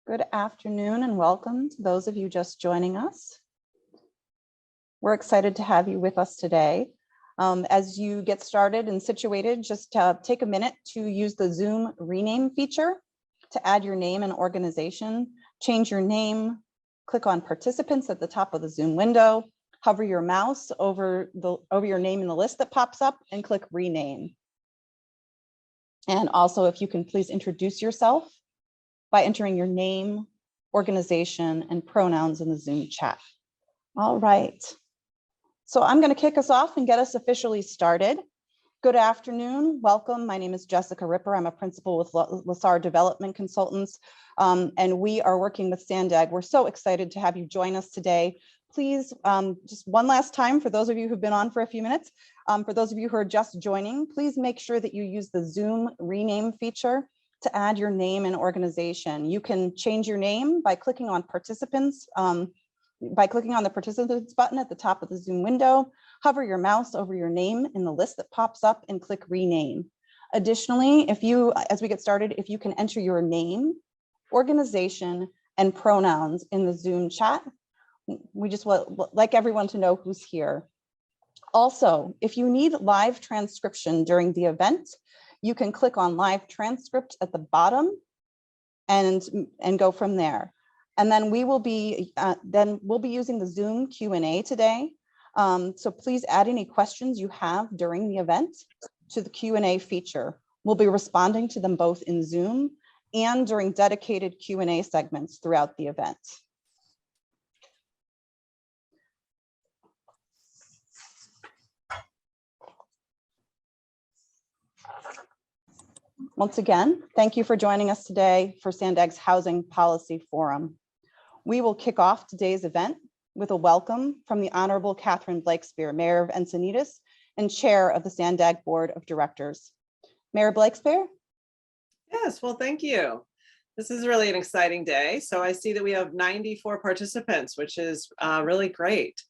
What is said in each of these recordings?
Good afternoon and welcome to those of you just joining us. We're excited to have you with us today. As you get started and situated, just take a minute to use the Zoom rename feature to add your name and organization. Change your name, click on participants at the top of the Zoom window, hover your mouse over your name in the list that pops up and click rename. And also, if you can please introduce yourself by entering your name, organization, and pronouns in the Zoom chat. All right. So I'm going to kick us off and get us officially started. Good afternoon. Welcome. My name is Jessica Ripper. I'm a principal with Lazar Development Consultants, and we are working with SANDAG. We're so excited to have you join us today. Please, just one last time, for those of you who've been on for a few minutes, for those of you who are just joining, please make sure that you use the Zoom rename feature to add your name and organization. You can change your name by clicking on participants, by clicking on the participants button at the top of the Zoom window, hover your mouse over your name in the list that pops up and click rename. Additionally, as we get started, if you can enter your name, organization, and pronouns in the Zoom chat, we just like everyone to know who's here. Also, if you need live transcription during the event, you can click on live transcript at the bottom and go from there. And then we'll be using the Zoom Q&A today. So please add any questions you have during the event to the Q&A feature. We'll be responding to them both in Zoom and during dedicated Q&A segments throughout the event. Once again, thank you for joining us today for SANDAG's Housing Policy Forum. We will kick off today's event with a welcome from the Honorable Catherine Blakespeer, Mayor of Encinitas and Chair of the SANDAG Board of Directors. Mayor Blakespeer? Yes, well, thank you. This is really an exciting day. So I see that we have 94 participants, which is really great.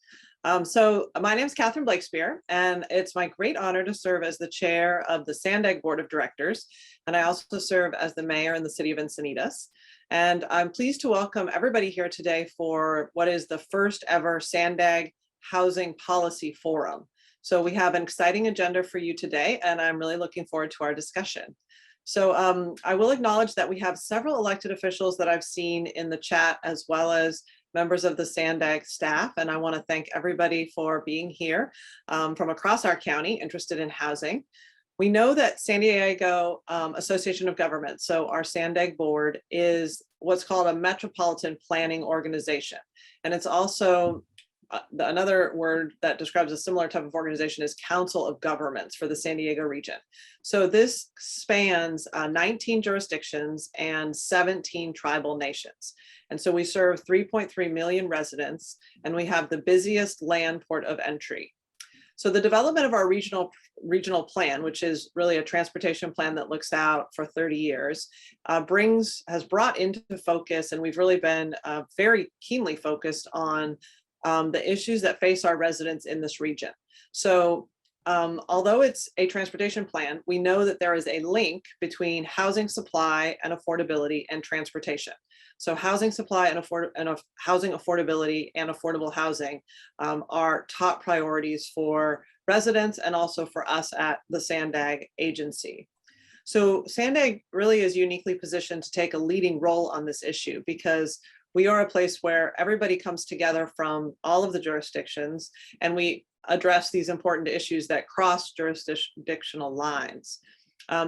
So my name is Catherine Blakespeer, and it's my great honor to serve as the chair of the SANDAG Board of Directors. And I also serve as the mayor in the city of Encinitas. And I'm pleased to welcome everybody here today for what is the first ever SANDAG Housing Policy Forum. So we have an exciting agenda for you today, and I'm really looking forward to our discussion. So I will acknowledge that we have several elected officials that I've seen in the chat, as well as members of the SANDAG staff, and I want to thank everybody for being here from across our county interested in housing. We know that San Diego Association of Governments, so our SANDAG board, is what's called a metropolitan planning organization, and it's also another word that describes a similar type of organization is Council of Governments for the San Diego region. So this spans 19 jurisdictions and 17 tribal nations. And so we serve 3.3 million residents, and we have the busiest land port of entry. So the development of our regional plan, which is really a transportation plan that looks out for 30 years, has brought into focus, and we've really been very keenly focused on the issues that face our residents in this region. So although it's a transportation plan, we know that there is a link between housing supply and affordability and transportation. So housing supply and housing affordability and affordable housing are top priorities for residents and also for us at the SANDAG agency. So SANDAG really is uniquely positioned to take a leading role on this issue because we are a place where everybody comes together from all of the jurisdictions, and we address these important issues that cross jurisdictional lines.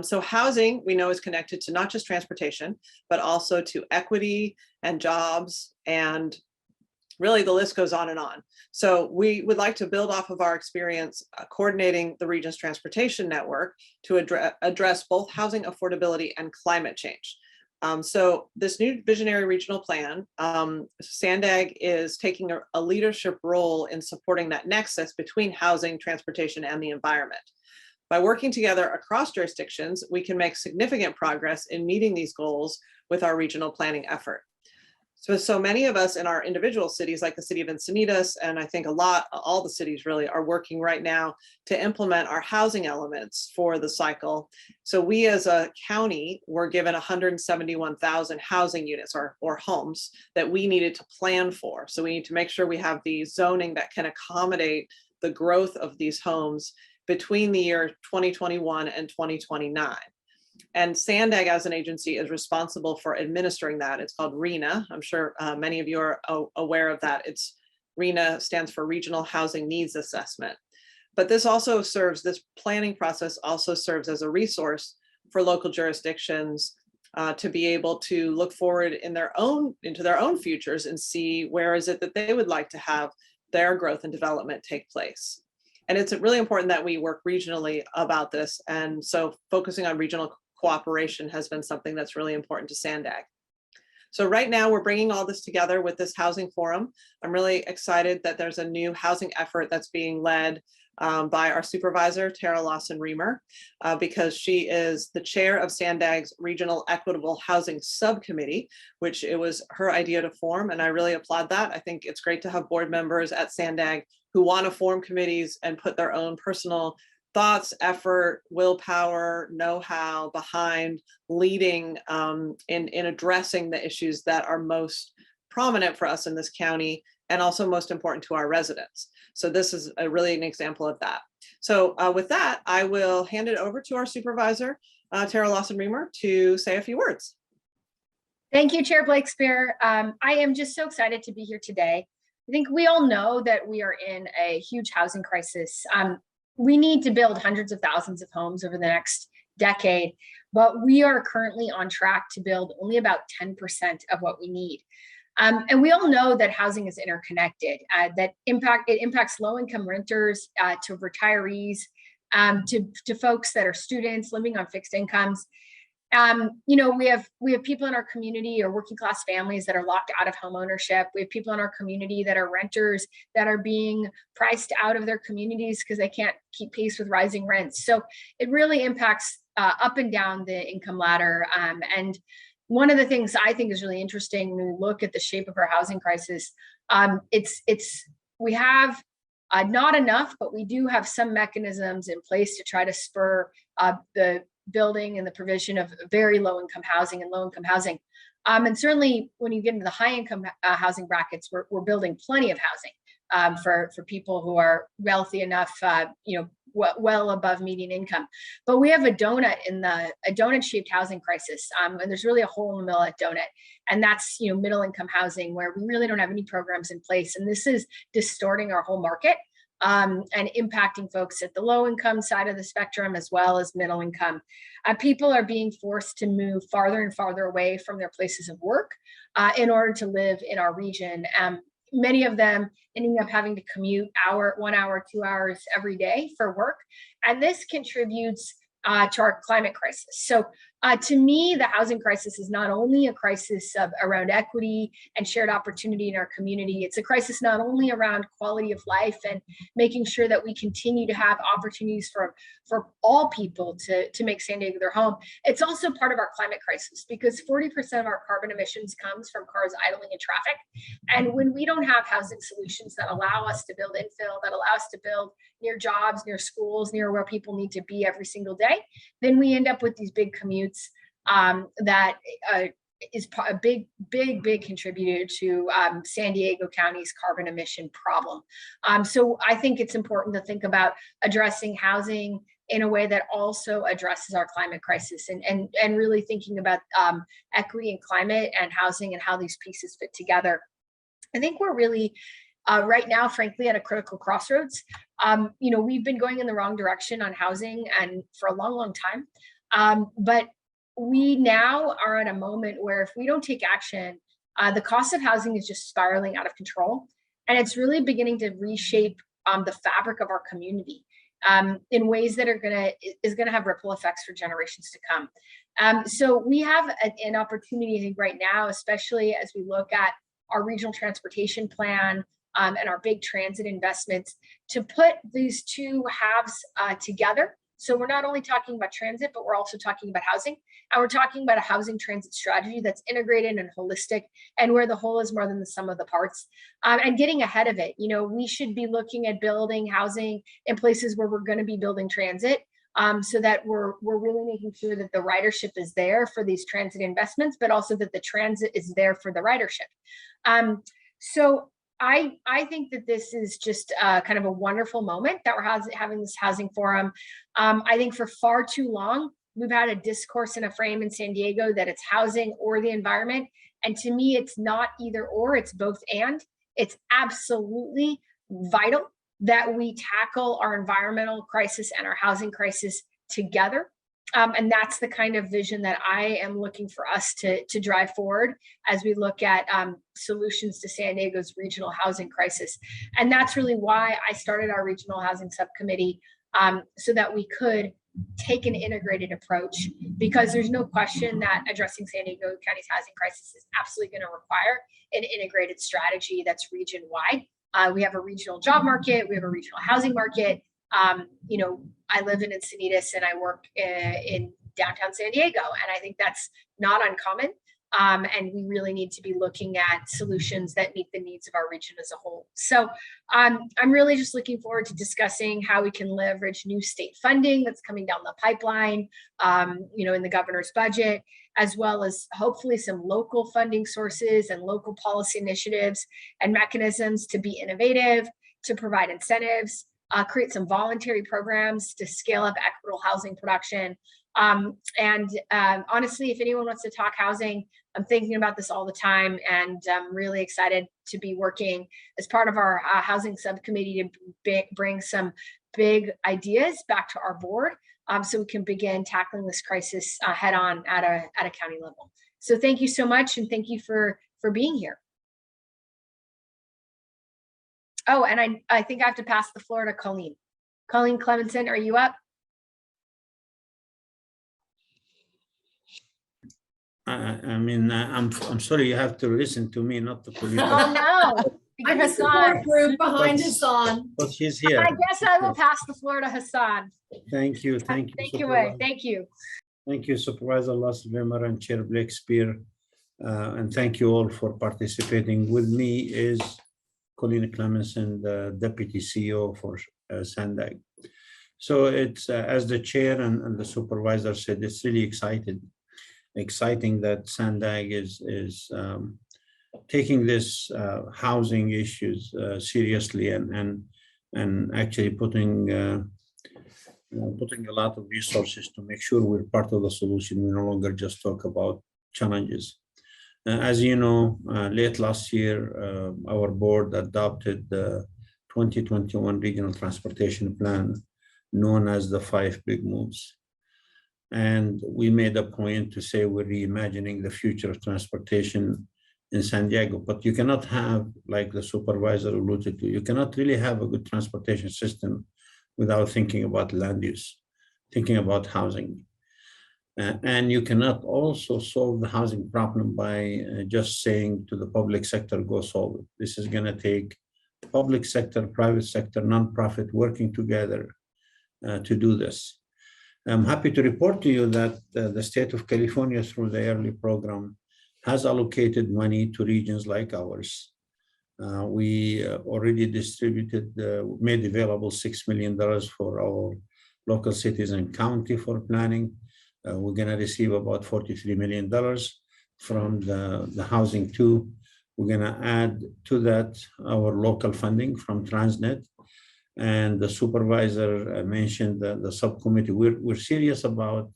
So housing, we know, is connected to not just transportation, but also to equity and jobs, and really the list goes on and on. So we would like to build off of our experience coordinating the region's transportation network to address both housing affordability and climate change. So this new visionary regional plan, SANDAG is taking a leadership role in supporting that nexus between housing, transportation, and the environment. By working together across jurisdictions, we can make significant progress in meeting these goals with our regional planning effort. So many of us in our individual cities, like the city of Encinitas, and I think all the cities really are working right now to implement our housing elements for the cycle. So we as a county were given 171,000 housing units or homes that we needed to plan for. So we need to make sure we have the zoning that can accommodate the growth of these homes between the year 2021 and 2029. And SANDAG as an agency is responsible for administering that. It's called RHNA. I'm sure many of you are aware of that. RHNA stands for Regional Housing Needs Assessment. But this planning process also serves as a resource for local jurisdictions to be able to look forward into their own futures and see where is it that they would like to have their growth and development take place. And it's really important that we work regionally about this. And so focusing on regional cooperation has been something that's really important to SANDAG. So right now we're bringing all this together with this housing forum. I'm really excited that there's a new housing effort that's being led by our supervisor, Tara Lawson-Remer, because she is the chair of SANDAG's Regional Equitable Housing Subcommittee, which it was her idea to form, and I really applaud that. I think it's great to have board members at SANDAG who want to form committees and put their own personal thoughts, effort, willpower, know-how behind leading in addressing the issues that are most prominent for us in this county and also most important to our residents. So this is really an example of that. So with that, I will hand it over to our supervisor, Tara Lawson-Remer, to say a few words. Thank you, Chair Blakespeer. I am just so excited to be here today. I think we all know that we are in a huge housing crisis. We need to build hundreds of thousands of homes over the next decade, but we are currently on track to build only about 10% of what we need. And we all know that housing is interconnected, that it impacts low-income renters, to retirees, to folks that are students living on fixed incomes. You know, we have people in our community or working class families that are locked out of home ownership. We have people in our community that are renters that are being priced out of their communities because they can't keep pace with rising rents. So it really impacts up and down the income ladder. And one of the things I think is really interesting when we look at the shape of our housing crisis, we have not enough, but we do have some mechanisms in place to try to spur the building and the provision of very low income housing and low income housing. And certainly when you get into the high income housing brackets, we're building plenty of housing for people who are wealthy enough, well above median income. But we have a donut shaped housing crisis. And there's really a hole in the middle of that donut. And that's, middle income housing where we really don't have any programs in place. And this is distorting our whole market. And impacting folks at the low income side of the spectrum as well as middle income. People are being forced to move farther and farther away from their places of work in order to live in our region. Many of them ending up having to commute 1 hour, 2 hours every day for work. And this contributes to our climate crisis. So to me, the housing crisis is not only a crisis around equity and shared opportunity in our community, it's a crisis not only around quality of life and making sure that we continue to have opportunities for all people to make San Diego their home. It's also part of our climate crisis because 40% of our carbon emissions comes from cars idling in traffic. And when we don't have housing solutions that allow us to build infill, that allow us to build near jobs, near schools, near where people need to be every single day, then we end up with these big commutes that is a big contributor to San Diego County's carbon emission problem. So I think it's important to think about addressing housing in a way that also addresses our climate crisis and really thinking about equity and climate and housing and how these pieces fit together. I think we're really right now, frankly, at a critical crossroads. We've been going in the wrong direction on housing and for a long time. But we now are at a moment where if we don't take action, the cost of housing is just spiraling out of control. And it's really beginning to reshape the fabric of our community in ways that is gonna have ripple effects for generations to come. So we have an opportunity, I think, right now, especially as we look at our regional transportation plan and our big transit investments, to put these two halves together So we're not only talking about transit, but we're also talking about housing. And we're talking about a housing transit strategy that's integrated and holistic, and where the whole is more than the sum of the parts. And getting ahead of it, we should be looking at building housing in places where we're going to be building transit, so that we're really making sure that the ridership is there for these transit investments, but also that the transit is there for the ridership. So I think that this is just kind of a wonderful moment that we're having this housing forum. I think for far too long, we've had a discourse and a frame in San Diego that it's housing or the environment. And to me, it's not either or, it's both and. It's absolutely vital that we tackle our environmental crisis and our housing crisis together. And that's the kind of vision that I am looking for us to drive forward as we look at solutions to San Diego's regional housing crisis. And that's really why I started our regional housing subcommittee, so that we could take an integrated approach, because there's no question that addressing San Diego County's housing crisis is absolutely going to require an integrated strategy that's region-wide. We have a regional job market, we have a regional housing market. I live in Encinitas and I work in downtown San Diego, and I think that's not uncommon. And we really need to be looking at solutions that meet the needs of our region as a whole. So I'm really just looking forward to discussing how we can leverage new state funding that's coming down the pipeline, in the governor's budget, as well as hopefully some local funding sources and local policy initiatives and mechanisms to be innovative, to provide incentives, create some voluntary programs to scale up equitable housing production. Honestly, if anyone wants to talk housing, I'm thinking about this all the time, and I'm really excited to be working as part of our housing subcommittee to bring some big ideas back to our board, so we can begin tackling this crisis head on at a county level. So thank you so much, and thank you for being here. Oh, and I think I have to pass the floor to Colleen. Colleen Clemenson, are you up? I'm sorry, you have to listen to me, not to Colleen. Oh no, I'm a support group behind Hassan. But she's here. I guess I will pass the floor to Hassan. Thank you. Thank you. Thank you. Thank you, Supervisor Lesar and Chair Blakespeer. And thank you all for participating. With me is Colleen Clemenson, the Deputy CEO for SANDAG. So it's, as the Chair and the Supervisor said, it's really exciting that SANDAG is taking this housing issues seriously and actually putting a lot of resources to make sure we're part of the solution. We no longer just talk about challenges. As you know, late last year, our board adopted the 2021 Regional Transportation Plan, known as the 5 Big Moves. And we made a point to say we're reimagining the future of transportation in San Diego. But you cannot have, like the supervisor alluded to, you cannot really have a good transportation system without thinking about land use, thinking about housing. And you cannot also solve the housing problem by just saying to the public sector, go solve it. This is going to take public sector, private sector, nonprofit working together to do this. I'm happy to report to you that the state of California, through the early program, has allocated money to regions like ours. We already distributed, made available $6 million for our local cities and county for planning. We're going to receive about $43 million from the Housing 2. We're going to add to that our local funding from Transnet. And the supervisor mentioned the subcommittee. We're serious about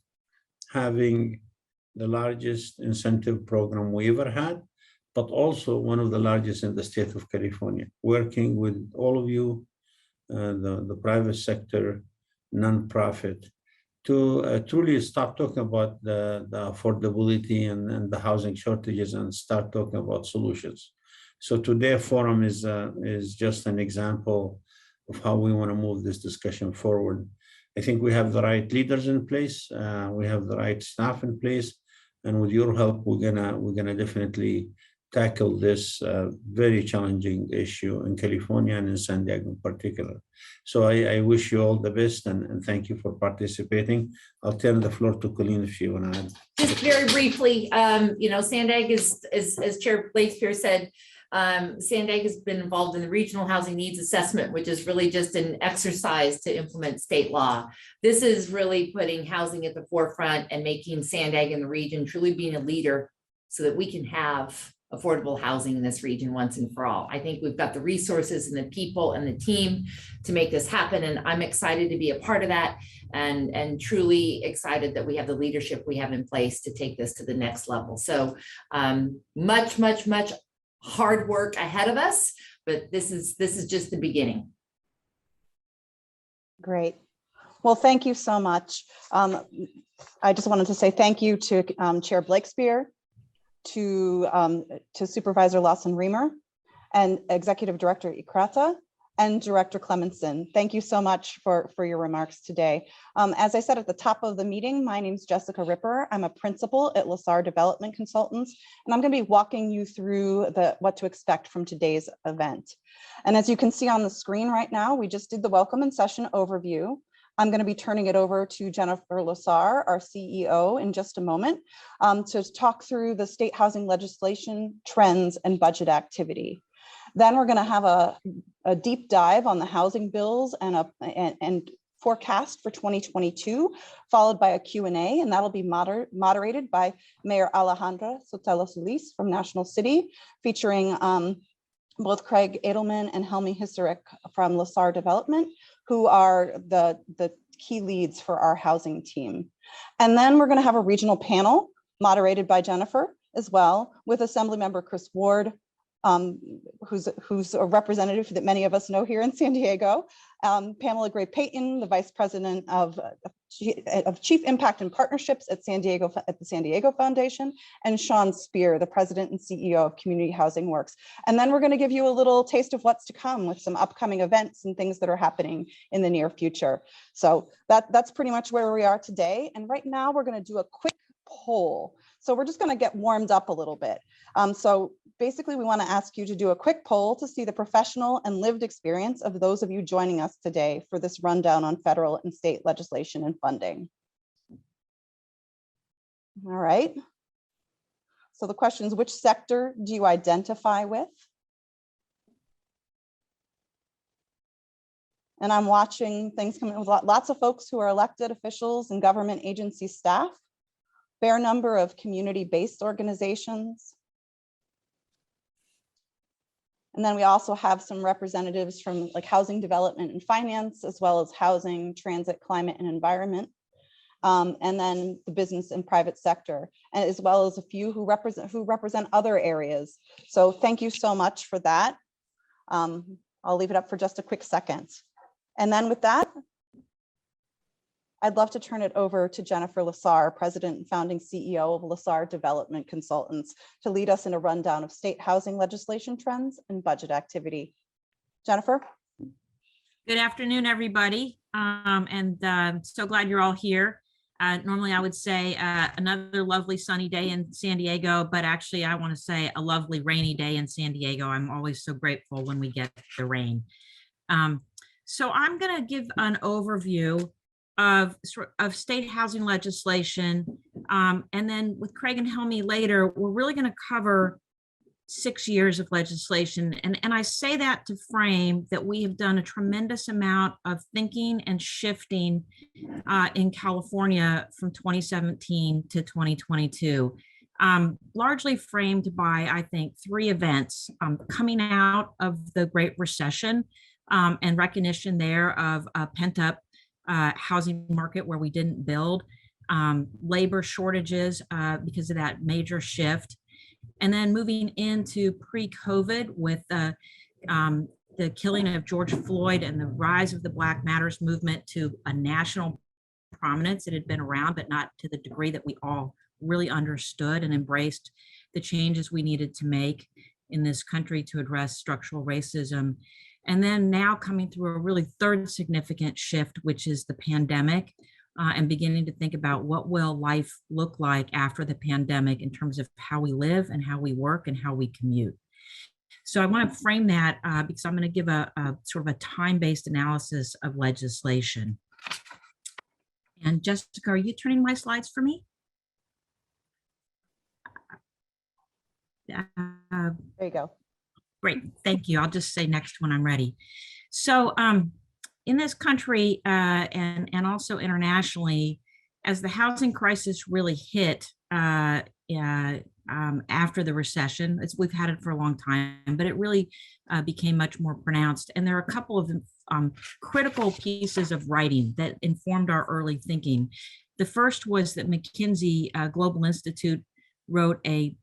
having the largest incentive program we ever had, but also one of the largest in the state of California, working with all of you, the private sector, nonprofit, to truly stop talking about the affordability and the housing shortages and start talking about solutions. So today's forum is just an example of how we want to move this discussion forward. I think we have the right leaders in place. We have the right staff in place. And with your help, we're gonna definitely tackle this very challenging issue in California and in San Diego in particular. So I wish you all the best and thank you for participating. I'll turn the floor to Colleen if you want to add. Just very briefly, SANDAG is, as Chair Blakespeer said, SANDAG has been involved in the Regional Housing Needs Assessment, which is really just an exercise to implement state law. This is really putting housing at the forefront and making SANDAG in the region truly being a leader so that we can have affordable housing in this region once and for all. I think we've got the resources and the people and the team to make this happen. And I'm excited to be a part of that and truly excited that we have the leadership we have in place to take this to the next level. So much hard work ahead of us, but this is just the beginning. Great. Well, thank you so much. I just wanted to say thank you to Chair Blakespeer, to Supervisor Lawson-Remer, and Executive Director Ikrata, and Director Clemenson. Thank you so much for your remarks today. As I said at the top of the meeting, my name is Jessica Ripper. I'm a principal at Lazar Development Consultants, and I'm going to be walking you through what to expect from today's event. And as you can see on the screen right now, we just did the welcome and session overview. I'm going to be turning it over to Jennifer Lazar, our CEO, in just a moment to talk through the state housing legislation, trends, and budget activity. Then we're going to have a deep dive on the housing bills and forecast for 2022, followed by a Q&A, and that'll be moderated by Mayor Alejandra Sotelo Solis from National City, featuring both Craig Edelman and Helmi Hisarek from Lazar Development, who are the key leads for our housing team. And then we're going to have a regional panel moderated by Jennifer as well, with Assemblymember Chris Ward, who's a representative that many of us know here in San Diego, Pamela Gray Payton, the Vice President of Chief Impact and Partnerships at the San Diego Foundation, and Sean Spear, the President and CEO of Community Housing Works. And then we're going to give you a little taste of what's to come with some upcoming events and things that are happening in the near future. So that's pretty much where we are today. And right now we're going to do a quick poll. So we're just going to get warmed up a little bit. So basically, we want to ask you to do a quick poll to see the professional and lived experience of those of you joining us today for this rundown on federal and state legislation and funding. All right. So the question is, which sector do you identify with? And I'm watching things coming with lots of folks who are elected officials and government agency staff, fair number of community-based organizations. And then we also have some representatives from like housing development and finance, as well as housing, transit, climate, and environment. And then the business and private sector, and as well as a few who represent other areas. So thank you so much for that. I'll leave it up for just a quick second. And then with that, I'd love to turn it over to Jennifer Lazar, President and founding CEO of Lazar Development Consultants, to lead us in a rundown of state housing legislation trends and budget activity. Jennifer? Good afternoon, everybody. So glad you're all here. Normally I would say another lovely sunny day in San Diego, but actually I want to say a lovely rainy day in San Diego. I'm always so grateful when we get the rain. So I'm going to give an overview of state housing legislation. And then with Craig and Helmi later, we're really going to cover 6 years of legislation. And I say that to frame that we have done a tremendous amount of thinking and shifting in California from 2017 to 2022, largely framed by, I think, 3 events: coming out of the Great Recession and recognition there of a pent-up housing market where we didn't build, labor shortages because of that major shift, and then moving into pre-COVID with the killing of George Floyd and the rise of the Black Matters movement to a national prominence. It had been around, but not to the degree that we all really understood and embraced the changes we needed to make in this country to address structural racism. And then now coming through a really 3rd significant shift, which is the pandemic, and beginning to think about what will life look like after the pandemic in terms of how we live and how we work and how we commute. So I want to frame that because I'm going to give a sort of a time-based analysis of legislation. And Jessica, are you turning my slides for me? There you go. Great, thank you. I'll just say next when I'm ready. So in this country and also internationally, as the housing crisis really hit after the recession, we've had it for a long time, but it really became much more pronounced. And there are a couple of critical pieces of writing that informed our early thinking. The first was that McKinsey Global Institute wrote a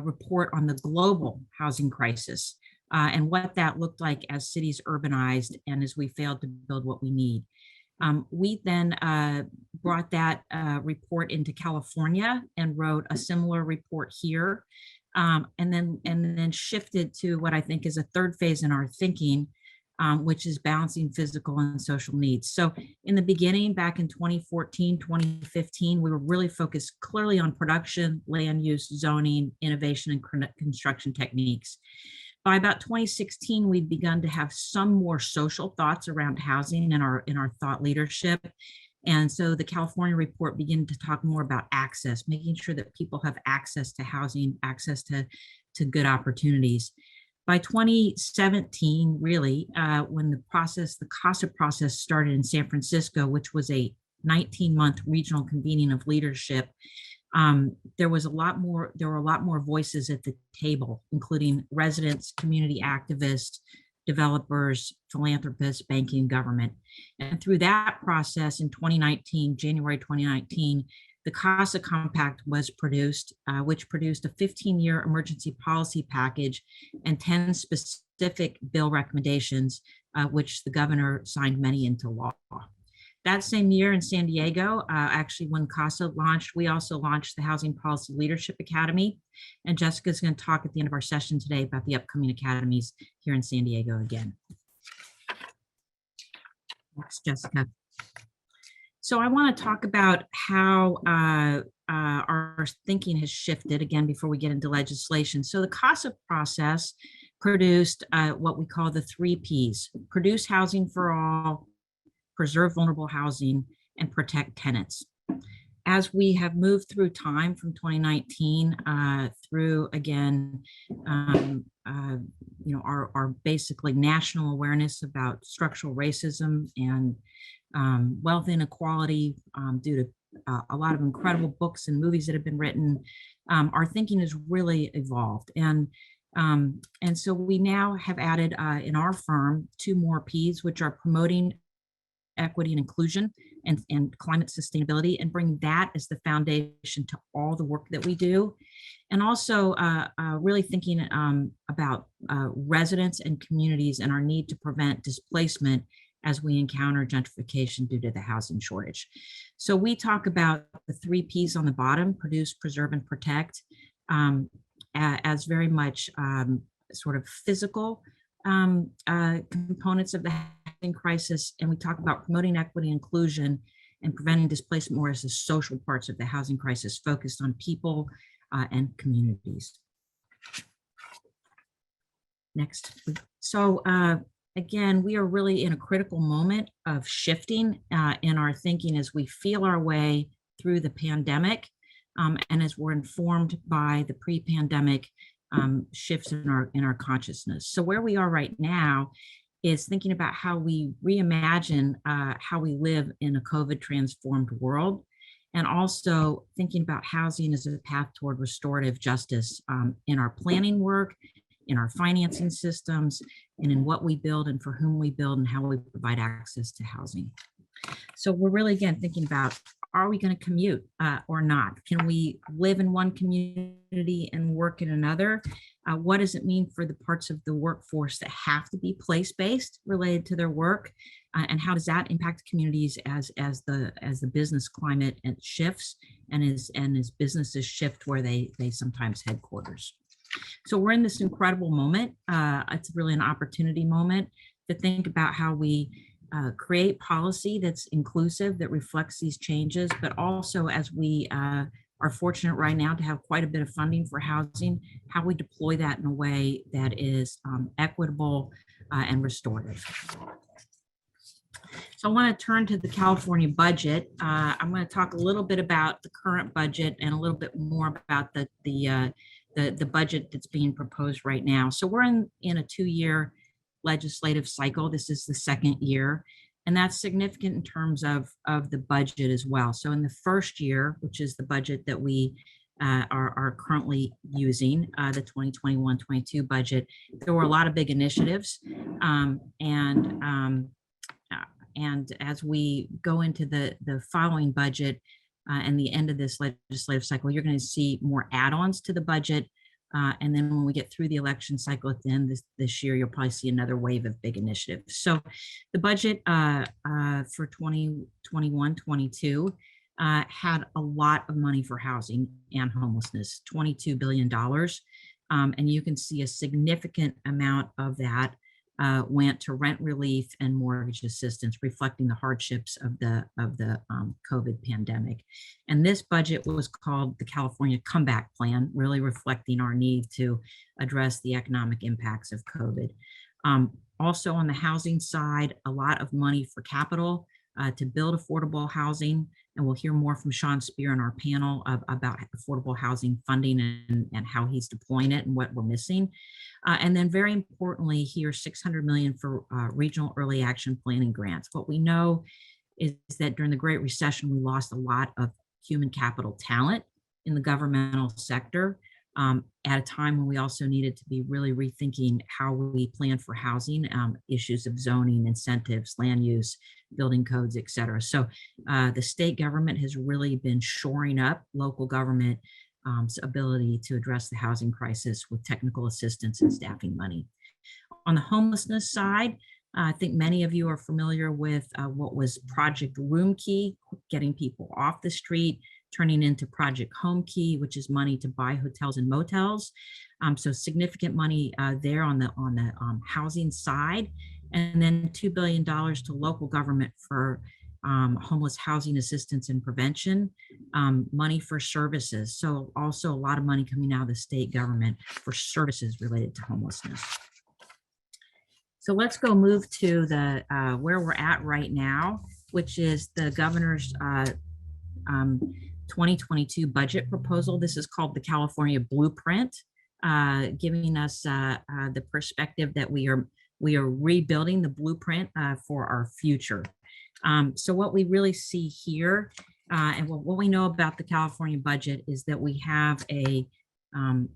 report on the global housing crisis and what that looked like as cities urbanized and as we failed to build what we need. We then brought that report into California and wrote a similar report here, and then shifted to what I think is a third phase in our thinking, which is balancing physical and social needs. So in the beginning, back in 2014, 2015, we were really focused clearly on production, land use, zoning, innovation, and construction techniques. By about 2016, we'd begun to have some more social thoughts around housing in our thought leadership. And so the California report began to talk more about access, making sure that people have access to housing, access to good opportunities. By 2017, really, when the CASA process started in San Francisco, which was a 19-month regional convening of leadership, there were a lot more voices at the table, including residents, community activists, developers, philanthropists, banking, government. And through that process in January 2019, the CASA Compact was produced, which produced a 15-year emergency policy package and 10 specific bill recommendations, which the governor signed many into law. That same year in San Diego, actually when CASA launched, we also launched the Housing Policy Leadership Academy. And Jessica's going to talk at the end of our session today about the upcoming academies here in San Diego again. Thanks, Jessica. So I want to talk about how our thinking has shifted again before we get into legislation. So the CASA process produced what we call the 3 Ps: produce housing for all, preserve vulnerable housing, and protect tenants. As we have moved through time from 2019 through again, our basically national awareness about structural racism and wealth inequality due to a lot of incredible books and movies that have been written, our thinking has really evolved. And so we now have added in our firm 2 more Ps, which are promoting equity and inclusion and climate sustainability, and bring that as the foundation to all the work that we do. And also really thinking about residents and communities and our need to prevent displacement as we encounter gentrification due to the housing shortage. So we talk about the 3 Ps on the bottom: produce, preserve, and protect, as very much sort of physical components of the housing crisis. And we talk about promoting equity and inclusion and preventing displacement more as the social parts of the housing crisis, focused on people and communities. Next. So again, we are really in a critical moment of shifting in our thinking as we feel our way through the pandemic, and as we're informed by the pre-pandemic shifts in our consciousness. So where we are right now is thinking about how we reimagine how we live in a COVID transformed world, and also thinking about housing as a path toward restorative justice in our planning work, in our financing systems, and in what we build and for whom we build and how we provide access to housing. So we're really, again, thinking about, are we going to commute or not? Can we live in one community and work in another? What does it mean for the parts of the workforce that have to be place-based related to their work? And how does that impact communities as the business climate shifts and as businesses shift where they sometimes headquarters? So we're in this incredible moment. It's really an opportunity moment to think about how we create policy that's inclusive, that reflects these changes, but also as we are fortunate right now to have quite a bit of funding for housing, how we deploy that in a way that is equitable and restorative. So I want to turn to the California budget. I'm going to talk a little bit about the current budget and a little bit more about the budget that's being proposed right now. So we're in a 2-year legislative cycle. This is the 2nd year, and that's significant in terms of the budget as well. So in the first year, which is the budget that we are currently using, the 2021-22 budget, there were a lot of big initiatives, and as we go into the following budget and the end of this legislative cycle, you're going to see more add-ons to the budget. And then when we get through the election cycle at the end this year, you'll probably see another wave of big initiatives. So the budget for 2021-22 had a lot of money for housing and homelessness, $22 billion. And you can see a significant amount of that went to rent relief and mortgage assistance, reflecting the hardships of the COVID pandemic. And this budget was called the California Comeback Plan, really reflecting our need to address the economic impacts of COVID. Also on the housing side, a lot of money for capital to build affordable housing. And we'll hear more from Sean Speer in our panel about affordable housing funding and how he's deploying it and what we're missing. And then very importantly here, $600 million for regional early action planning grants. What we know is that during the Great Recession, we lost a lot of human capital talent in the governmental sector at a time when we also needed to be really rethinking how we plan for housing, issues of zoning, incentives, land use, building codes, et cetera. So the state government has really been shoring up local government ability to address the housing crisis with technical assistance and staffing money. On the homelessness side, I think many of you are familiar with what was Project Room Key, getting people off the street, turning into Project Home Key, which is money to buy hotels and motels. So significant money there on the housing side, and then $2 billion to local government for homeless housing assistance and prevention, money for services. So also a lot of money coming out of the state government for services related to homelessness. So let's go move to the where we're at right now, which is the governor's 2022 budget proposal. This is called the California Blueprint, giving us the perspective that we are rebuilding the blueprint for our future. So what we really see here, and what we know about the California budget is that we have a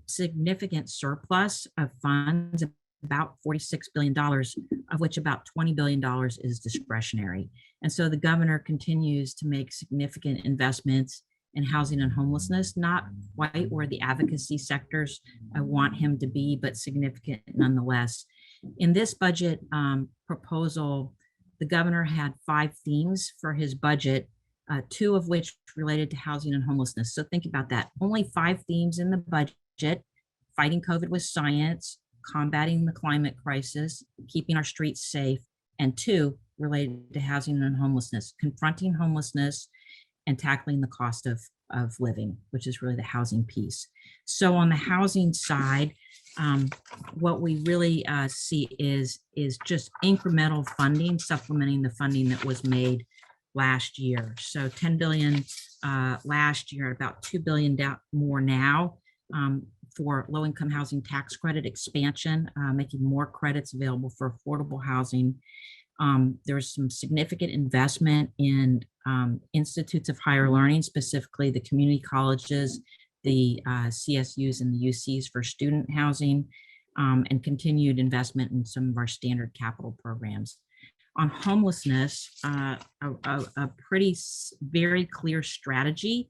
significant surplus of funds, about $46 billion, of which about $20 billion is discretionary. And so the governor continues to make significant investments in housing and homelessness, not quite where the advocacy sectors want him to be, but significant nonetheless. In this budget proposal, the governor had 5 themes for his budget, 2 of which related to housing and homelessness. So think about that. Only 5 themes in the budget: fighting COVID with science, combating the climate crisis, keeping our streets safe, and 2 related to housing and homelessness, confronting homelessness and tackling the cost of living, which is really the housing piece. So on the housing side, what we really see is just incremental funding, supplementing the funding that was made last year. So 10 billion last year, about 2 billion more now for low-income housing tax credit expansion, making more credits available for affordable housing. There's some significant investment in institutes of higher learning, specifically the community colleges, the CSUs and the UCs for student housing, and continued investment in some of our standard capital programs. On homelessness, a very clear strategy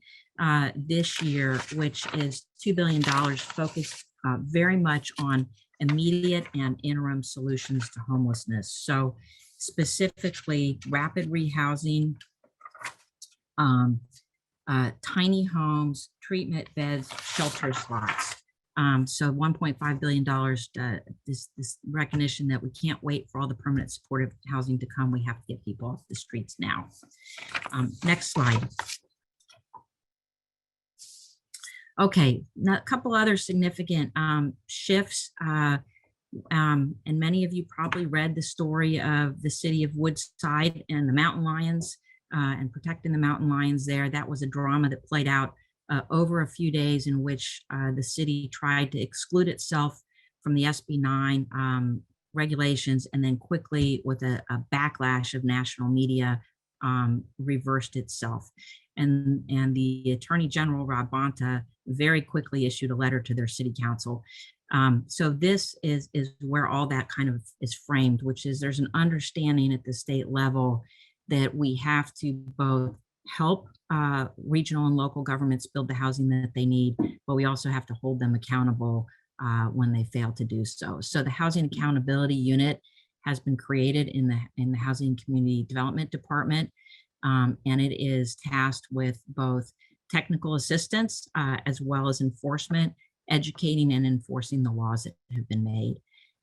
this year, which is $2 billion focused very much on immediate and interim solutions to homelessness. So specifically rapid rehousing, tiny homes, treatment beds, shelter slots. So $1.5 billion, this recognition that we can't wait for all the permanent supportive housing to come. We have to get people off the streets now. Next slide. Okay, now a couple other significant shifts. And many of you probably read the story of the city of Woodside and the mountain lions and protecting the mountain lions there. That was a drama that played out over a few days, in which the city tried to exclude itself from the Sb9 regulations, and then quickly, with a backlash of national media, reversed itself. And the Attorney General, Rob Bonta, very quickly issued a letter to their city council. So this is where all that kind of is framed, which is there's an understanding at the state level that we have to both help regional and local governments build the housing that they need, but we also have to hold them accountable when they fail to do so. So the Housing Accountability Unit has been created in the Housing Community Development Department, and it is tasked with both technical assistance as well as enforcement, educating and enforcing the laws that have been made.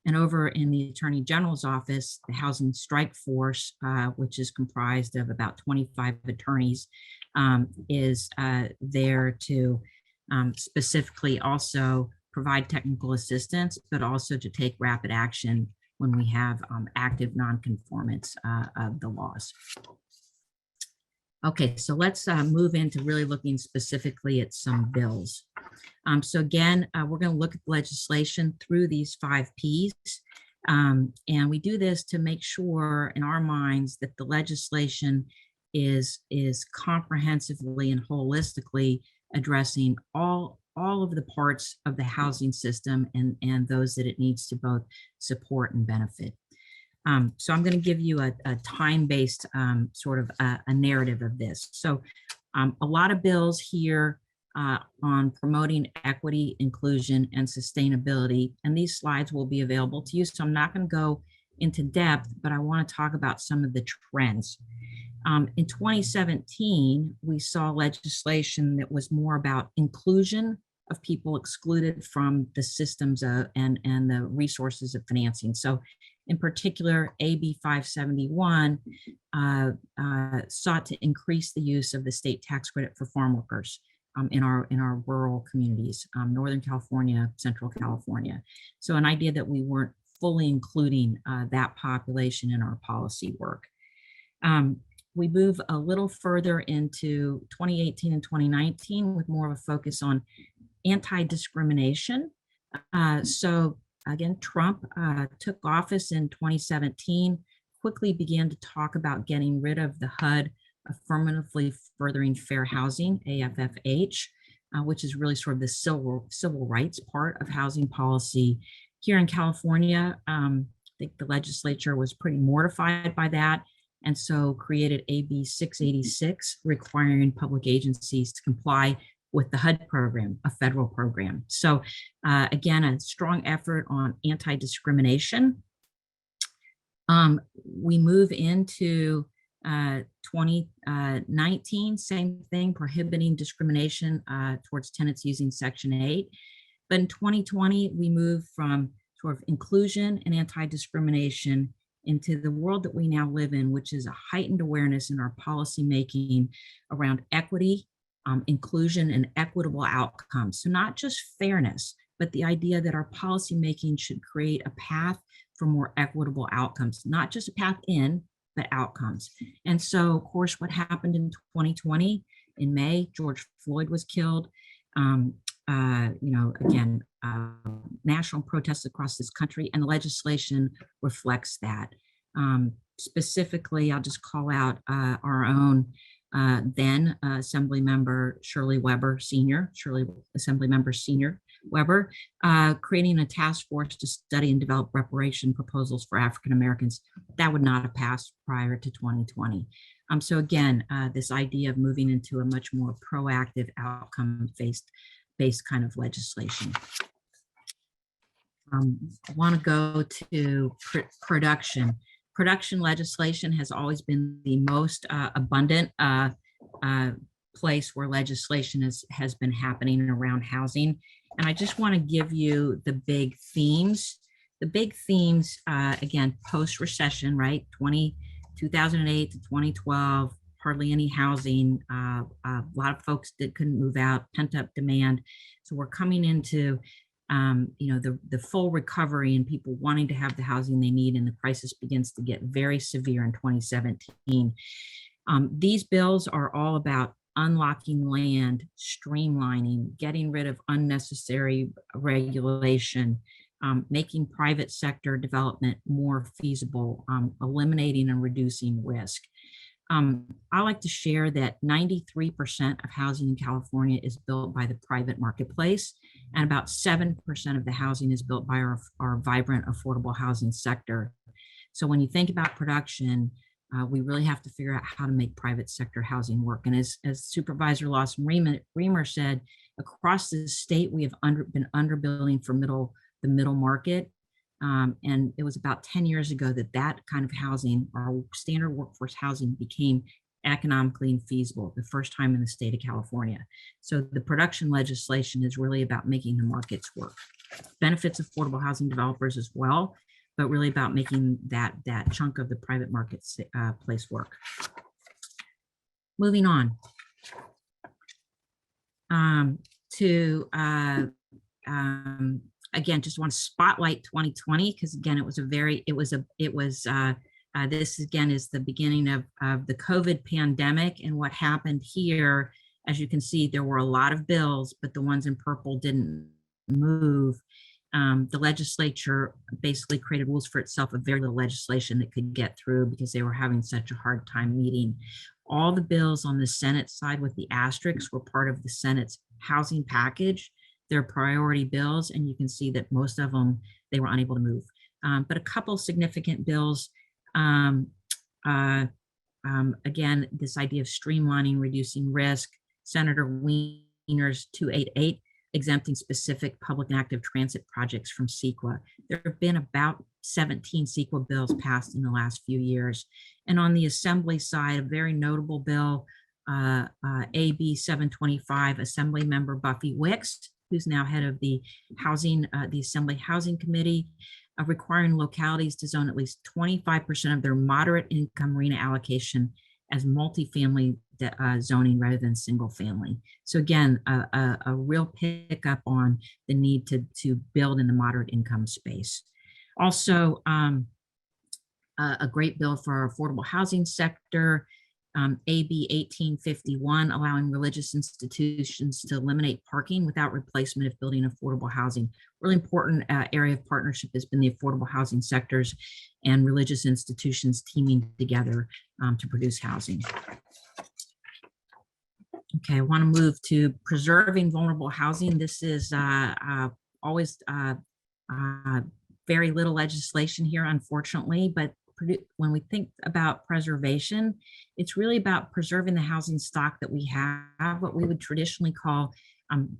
And over in the Attorney General's office, the Housing Strike Force, which is comprised of about 25 attorneys, is there to specifically also provide technical assistance, but also to take rapid action when we have active nonconformance of the laws. Okay, so let's move into really looking specifically at some bills. So again, we're going to look at legislation through these 5 Ps. And we do this to make sure in our minds that the legislation is comprehensively and holistically addressing all of the parts of the housing system and those that it needs to both support and benefit. So I'm going to give you a time-based sort of a narrative of this. So a lot of bills here on promoting equity, inclusion, and sustainability, and these slides will be available to you. So I'm not going to go into depth, but I want to talk about some of the trends. In 2017, we saw legislation that was more about inclusion of people excluded from the systems and the resources of financing. So in particular, AB 571 sought to increase the use of the state tax credit for farm workers in our rural communities, Northern California, Central California. So an idea that we weren't fully including that population in our policy work. We move a little further into 2018 and 2019 with more of a focus on anti-discrimination. So again, Trump took office in 2017, quickly began to talk about getting rid of the HUD, Affirmatively Furthering Fair Housing, AFFH, which is really sort of the civil rights part of housing policy. Here in California, I think the legislature was pretty mortified by that, and so created AB 686, requiring public agencies to comply with the HUD program, a federal program. So again, a strong effort on anti-discrimination. We move into 2019, same thing, prohibiting discrimination towards tenants using Section 8. But in 2020, we move from sort of inclusion and anti-discrimination into the world that we now live in, which is a heightened awareness in our policymaking around equity, inclusion, and equitable outcomes. So not just fairness, but the idea that our policymaking should create a path for more equitable outcomes, not just a path in, but outcomes. And so, of course, what happened in 2020, in May, George Floyd was killed. Again, national protests across this country, and the legislation reflects that. Specifically, I'll just call out our own then Assembly Member Shirley Weber Senior, Weber, creating a task force to study and develop reparation proposals for African Americans. That would not have passed prior to 2020. So again, this idea of moving into a much more proactive outcome-based kind of legislation. I want to go to production. Production legislation has always been the most abundant place where legislation has been happening around housing. And I just want to give you the big themes. The big themes, again, post-recession, right? 2008 to 2012, hardly any housing. A lot of folks that couldn't move out, pent-up demand. So we're coming into the full recovery and people wanting to have the housing they need, and the crisis begins to get very severe in 2017. These bills are all about unlocking land, streamlining, getting rid of unnecessary regulation, making private sector development more feasible, eliminating and reducing risk. I like to share that 93% of housing in California is built by the private marketplace, and about 7% of the housing is built by our vibrant affordable housing sector. So when you think about production, we really have to figure out how to make private sector housing work. And as Supervisor Lawson Reamer said, across the state, we have been underbuilding for the middle market. And it was about 10 years ago that kind of housing, our standard workforce housing, became economically infeasible, the first time in the state of California. So the production legislation is really about making the markets work. Benefits affordable housing developers as well, but really about making that chunk of the private market place work. Moving on again, just want to spotlight 2020 because again, this again is the beginning of the COVID pandemic. And what happened here, as you can see, there were a lot of bills, but the ones in purple didn't move. The legislature basically created rules for itself of very little legislation that could get through because they were having such a hard time meeting. All the bills on the Senate side with the asterisks were part of the Senate's housing package. They're priority bills, and you can see that most of them, they were unable to move. But a couple significant bills, again, this idea of streamlining, reducing risk, Senator Wiener's 288, exempting specific public and active transit projects from CEQA. There have been about 17 CEQA bills passed in the last few years. And on the Assembly side, a very notable bill, AB 725, Assembly Member Buffy Wicks, who's now head of the Assembly Housing Committee, requiring localities to zone at least 25% of their moderate income RENA allocation as multifamily zoning rather than single family. So again, a real pickup on the need to build in the moderate income space. Also, a great bill for our affordable housing sector, AB 1851, allowing religious institutions to eliminate parking without replacement if building affordable housing. Really important area of partnership has been the affordable housing sectors and religious institutions teaming together to produce housing. Okay, I want to move to preserving vulnerable housing. This is always very little legislation here, unfortunately, but when we think about preservation, it's really about preserving the housing stock that we have, what we would traditionally call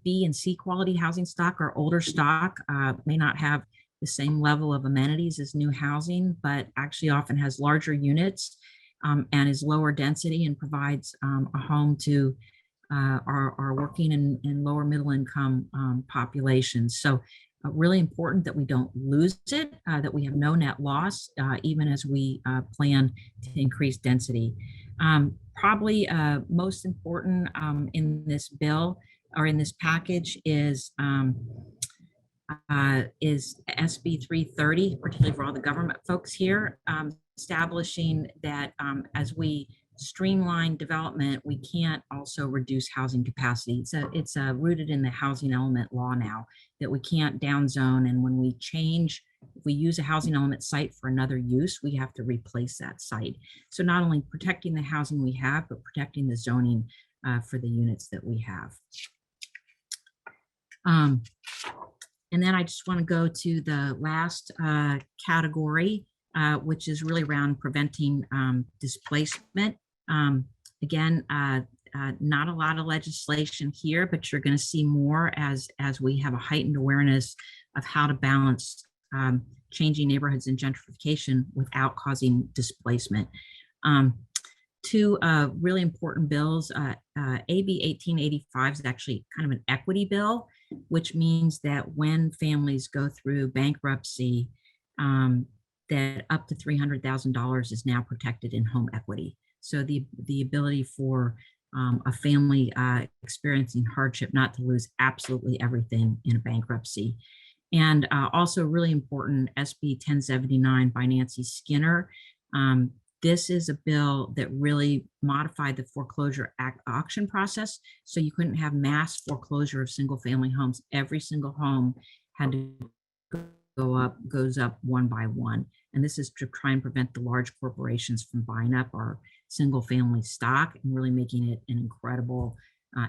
B and C quality housing stock. Or older stock may not have the same level of amenities as new housing, but actually often has larger units and is lower density and provides a home to our working and lower middle income populations. So really important that we don't lose it, that we have no net loss, even as we plan to increase density. Probably most important in this bill or in this package is SB 330, particularly for all the government folks here, establishing that as we streamline development, we can't also reduce housing capacity. It's rooted in the housing element law now that we can't downzone, and when we change, if we use a housing element site for another use, we have to replace that site. So not only protecting the housing we have, but protecting the zoning for the units that we have. And then I just want to go to the last category, which is really around preventing displacement. Again, not a lot of legislation here, but you're going to see more as we have a heightened awareness of how to balance changing neighborhoods and gentrification without causing displacement. Two really important bills, AB 1885 is actually kind of an equity bill. which means that when families go through bankruptcy, that up to $300,000 is now protected in home equity. So the ability for a family experiencing hardship not to lose absolutely everything in a bankruptcy. And also really important, SB 1079 by Nancy Skinner. This is a bill that really modified the foreclosure auction process. So you couldn't have mass foreclosure of single family homes. Every single home had to goes up one by one. And this is to try and prevent the large corporations from buying up our single family stock and really making it an incredible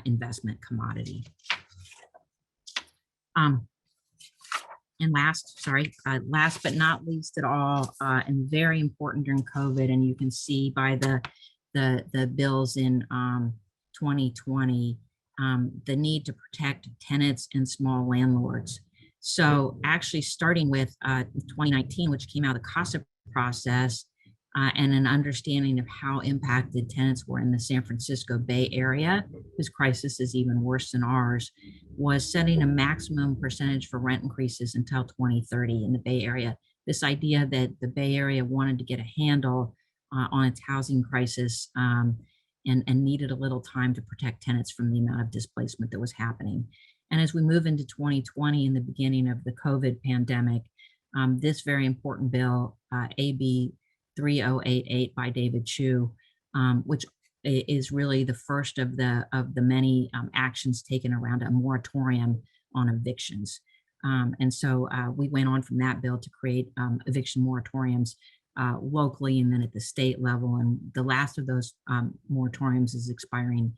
investment commodity. And last but not least at all, and very important during COVID, and you can see by the bills in 2020, the need to protect tenants and small landlords. So actually starting with 2019, which came out of the CASA process, and an understanding of how impacted tenants were in the San Francisco Bay Area, whose crisis is even worse than ours, was setting a maximum percentage for rent increases until 2030 in the Bay Area. This idea that the Bay Area wanted to get a handle on its housing crisis and needed a little time to protect tenants from the amount of displacement that was happening. And as we move into 2020 and the beginning of the COVID pandemic, this very important bill, AB 3088 by David Chu, which is really the first of the many actions taken around a moratorium on evictions. And so we went on from that bill to create eviction moratoriums locally and then at the state level. And the last of those moratoriums is expiring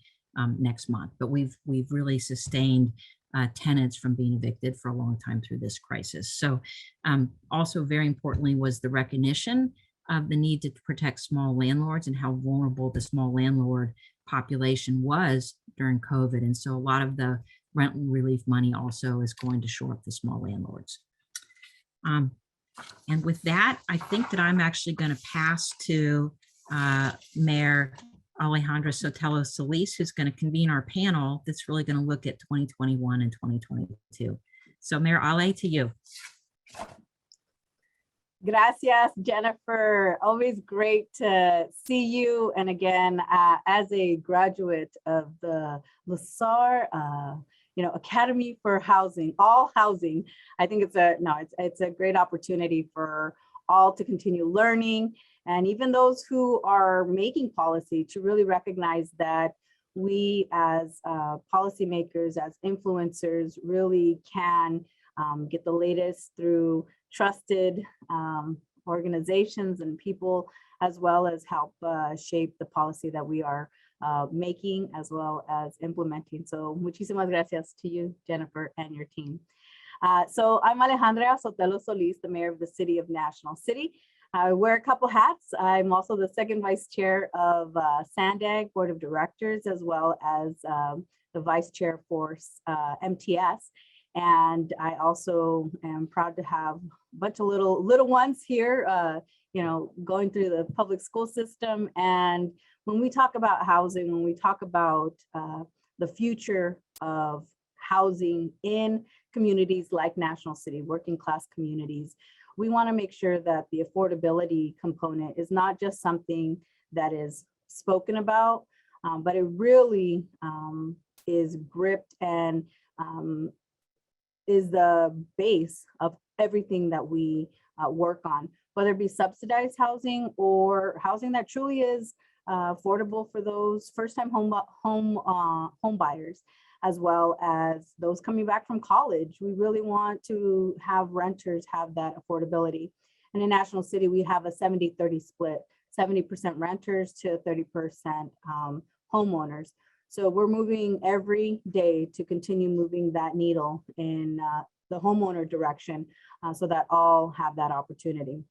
next month. But we've really sustained tenants from being evicted for a long time through this crisis. So also very importantly was the recognition of the need to protect small landlords and how vulnerable the small landlord population was during COVID. And so a lot of the rent relief money also is going to shore up the small landlords. And with that, I think that I'm actually going to pass to Mayor Alejandra Sotelo Solis, who's going to convene our panel that's really going to look at 2021 and 2022. So Mayor Ale, to you. Gracias, Jennifer. Always great to see you. And again, as a graduate of the Lazar, Academy for Housing, all housing, I think it's a great opportunity for all to continue learning. And even those who are making policy to really recognize that we as policymakers, as influencers, really can get the latest through trusted organizations and people, as well as help shape the policy that we are making as well as implementing. So muchísimas gracias to you, Jennifer, and your team. So I'm Alejandra Sotelo Solis, the mayor of the city of National City. I wear a couple hats. I'm also the second vice chair of SANDAG Board of Directors, as well as the vice chair for MTS. And I also am proud to have a bunch of little ones here, going through the public school system. And when we talk about housing, when we talk about the future of housing in communities like National City, working class communities, we want to make sure that the affordability component is not just something that is spoken about, but it really is gripped and is the base of everything that we work on, whether it be subsidized housing or housing that truly is affordable for those first-time home buyers, as well as those coming back from college. We really want to have renters have that affordability. And in National City, we have a 70-30 split, 70% renters to 30% homeowners. So we're moving every day to continue moving that needle in the homeowner direction so that all have that opportunity.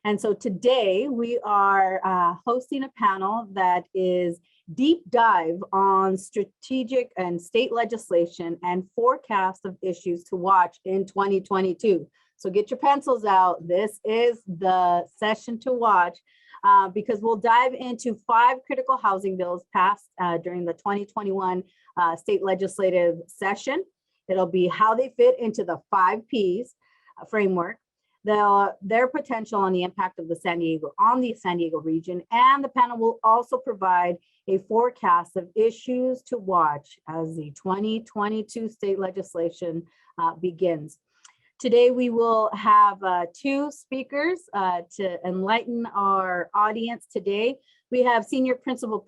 And so today we are hosting a panel that is deep dive on strategic and state legislation and forecast of issues to watch in 2022. So get your pencils out. This is the session to watch. Because we'll dive into 5 critical housing bills passed during the 2021 state legislative session. It'll be how they fit into the 5 Ps framework, their potential and the impact of the San Diego region. And the panel will also provide a forecast of issues to watch as the 2022 state legislation begins. Today, we will have 2 speakers to enlighten our audience today. We have Senior Principal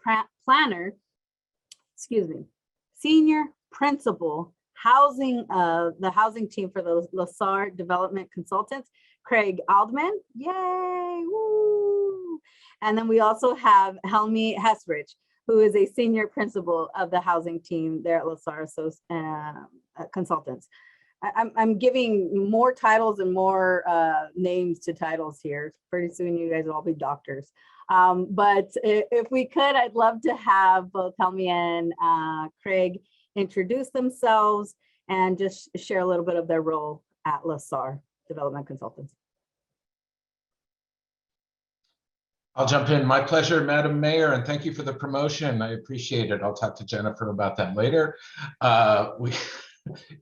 Housing, the housing team for the Lazar Development Consultants, Craig Aldman, yay, woo. And then we also have Helmi Hesrich, who is a senior principal of the housing team there at Lazar Consultants. I'm giving more titles and more names to titles here. Pretty soon you guys will all be doctors. But if we could, I'd love to have both Helmi and Craig introduce themselves and just share a little bit of their role at Lazar Development Consultants. I'll jump in. My pleasure, Madam Mayor, and thank you for the promotion. I appreciate it. I'll talk to Jennifer about that later.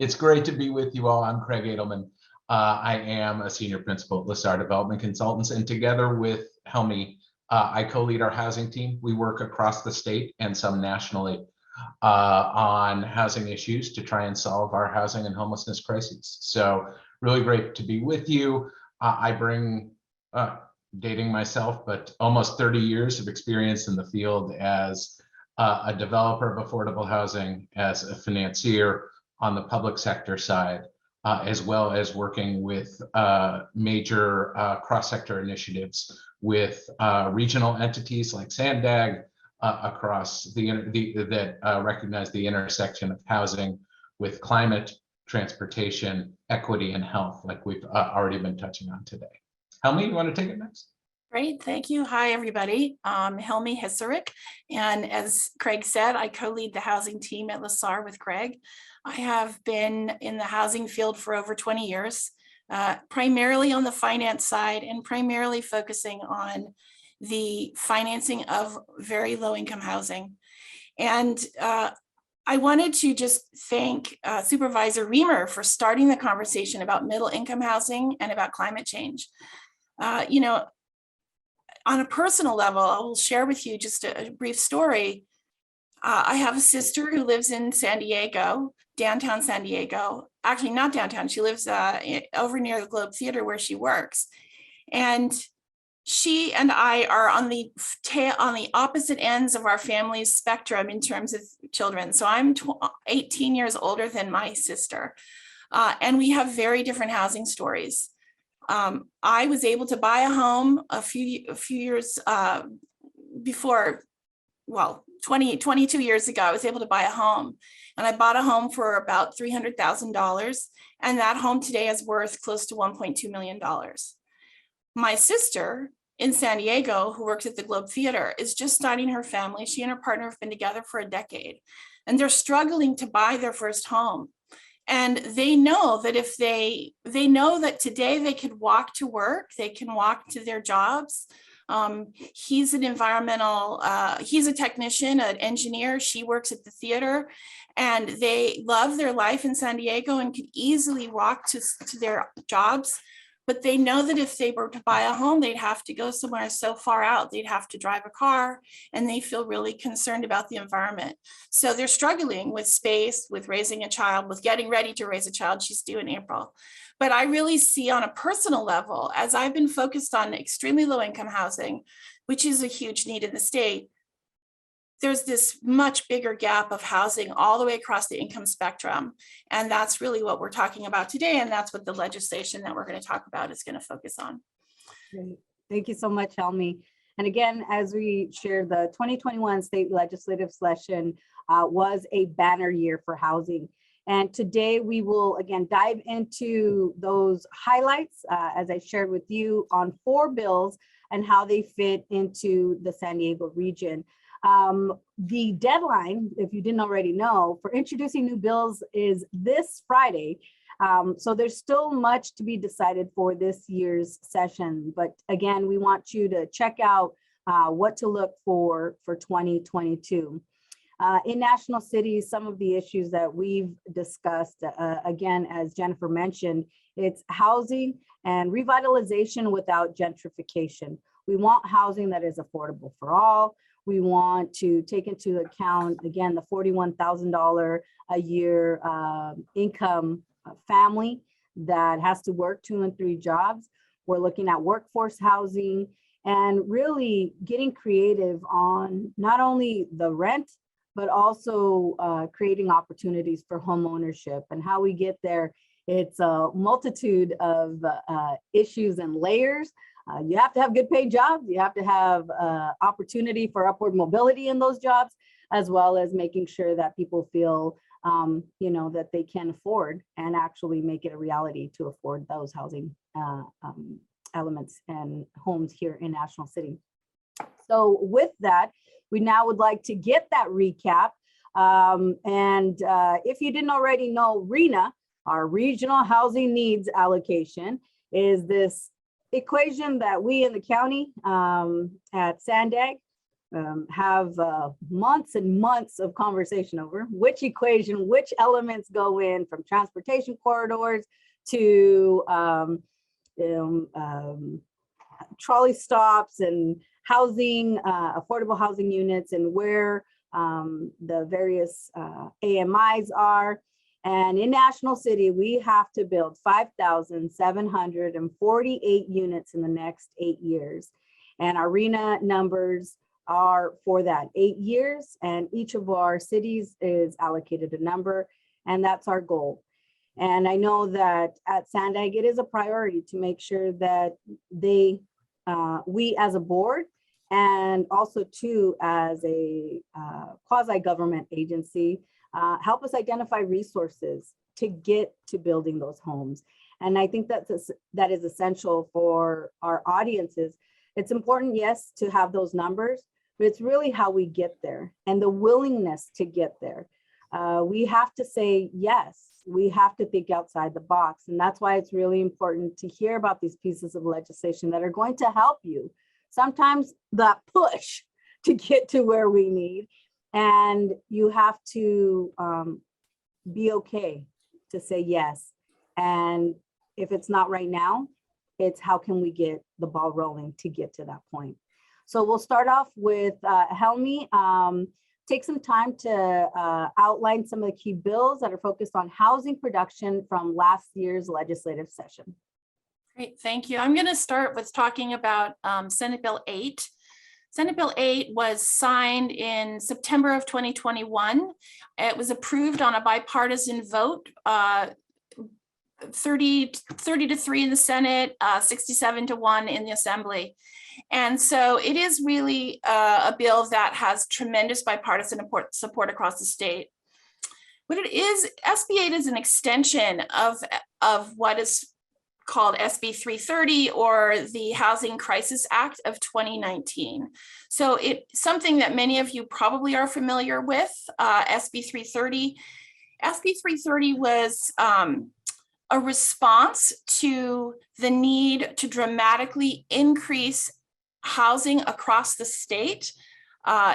It's great to be with you all. I'm Craig Edelman. I am a senior principal at Lazar Development Consultants, and together with Helmi, I co-lead our housing team. We work across the state and some nationally on housing issues to try and solve our housing and homelessness crises. So really great to be with you. I bring, dating myself, but almost 30 years of experience in the field as a developer of affordable housing, as a financier on the public sector side, as well as working with major cross-sector initiatives with regional entities like SANDAG across that recognize the intersection of housing with climate, transportation, equity, and health, like we've already been touching on today. Helmi, you want to take it next? Great, thank you. Hi, everybody. Helmi Hesrich, and as Craig said, I co-lead the housing team at Lazar with Craig. I have been in the housing field for over 20 years, primarily on the finance side and primarily focusing on the financing of very low-income housing. And I wanted to just thank Supervisor Reamer for starting the conversation about middle-income housing and about climate change. You know, on a personal level, I will share with you just a brief story. I have a sister who lives in San Diego, downtown San Diego. Actually, not downtown. She lives over near the Globe Theater where she works. And she and I are on the opposite ends of our family's spectrum in terms of children. So I'm 18 years older than my sister. And we have very different housing stories. I was able to buy a home a few years before, well, 22 years ago, I was able to buy a home, and I bought a home for about $300,000. And that home today is worth close to $1.2 million. My sister in San Diego, who works at the Globe Theater, is just starting her family. She and her partner have been together for a decade, and they're struggling to buy their first home. And they know that if they know that today they could walk to work, they can walk to their jobs. He's an environmental, he's a technician, an engineer. She works at the theater, and they love their life in San Diego and could easily walk to their jobs. But they know that if they were to buy a home, they'd have to go somewhere so far out, they'd have to drive a car, and they feel really concerned about the environment. So they're struggling with space, with raising a child, with getting ready to raise a child. She's due in April. But I really see on a personal level, as I've been focused on extremely low income housing, which is a huge need in the state, there's this much bigger gap of housing all the way across the income spectrum. And that's really what we're talking about today. And that's what the legislation that we're going to talk about is going to focus on. Great. Thank you so much, Helmi. And again, as we shared, the 2021 state legislative session was a banner year for housing. And today we will again dive into those highlights, as I shared with you, on 4 bills and how they fit into the San Diego region. The deadline, if you didn't already know, for introducing new bills is this Friday. So there's still much to be decided for this year's session. But again, we want you to check out what to look for 2022. In national cities, some of the issues that we've discussed, again, as Jennifer mentioned, it's housing and revitalization without gentrification. We want housing that is affordable for all. We want to take into account, again, the $41,000 a year income family that has to work 2 and 3 jobs. We're looking at workforce housing and really getting creative on not only the rent, but also creating opportunities for home ownership. And how we get there, it's a multitude of issues and layers. You have to have good paid jobs. You have to have opportunity for upward mobility in those jobs, as well as making sure that people feel that they can afford and actually make it a reality to afford those housing elements and homes here in National City. So with that, we now would like to get that recap. If you didn't already know, RHNA, our Regional Housing Needs Allocation, is this equation that we in the county at SANDAG have months and months of conversation over which equation, which elements go in, from transportation corridors to trolley stops and housing, affordable housing units, and where the various AMIs are. And in National City, we have to build 5,748 units in the next 8 years. And our RHNA numbers are for that 8 years, and each of our cities is allocated a number, and that's our goal. And I know that at SANDAG, it is a priority to make sure that we as a board, and also too as a quasi-government agency, help us identify resources to get to building those homes. And I think that is essential for our audiences. It's important, yes, to have those numbers, but it's really how we get there and the willingness to get there. We have to say yes. We have to think outside the box. And that's why it's really important to hear about these pieces of legislation that are going to help you. Sometimes that push to get to where we need. And you have to be okay to say yes. And if it's not right now, it's how can we get the ball rolling to get to that point. So we'll start off with Helmi. Take some time to outline some of the key bills that are focused on housing production from last year's legislative session. Great, thank you. I'm going to start with talking about Senate Bill 8. Senate Bill 8 was signed in September of 2021. It was approved on a bipartisan vote, 30 to 3 in the Senate, 67 to 1 in the Assembly. And so it is really a bill that has tremendous bipartisan support across the state. What it is, SB 8 is an extension of what is called SB 330, or the Housing Crisis Act of 2019. So it's something that many of you probably are familiar with, SB 330. SB 330 was a response to the need to dramatically increase housing across the state.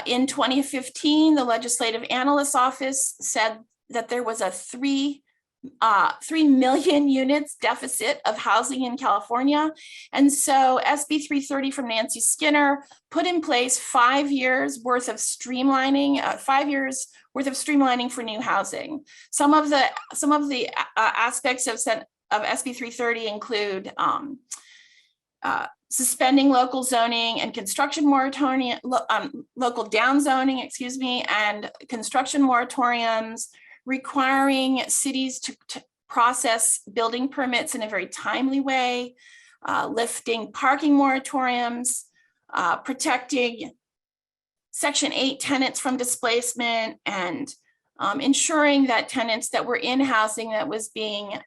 In 2015, the Legislative Analyst's Office said that there was a 3 million units deficit of housing in California. And so SB 330 from Nancy Skinner put in place 5 years worth of streamlining, 5 years worth of streamlining for new housing. Some of the aspects of SB 330 include suspending local zoning and construction moratorium, local down zoning, and construction moratoriums, requiring cities to process building permits in a very timely way, lifting parking moratoriums, protecting Section 8 tenants from displacement, and ensuring that tenants that were in housing that was being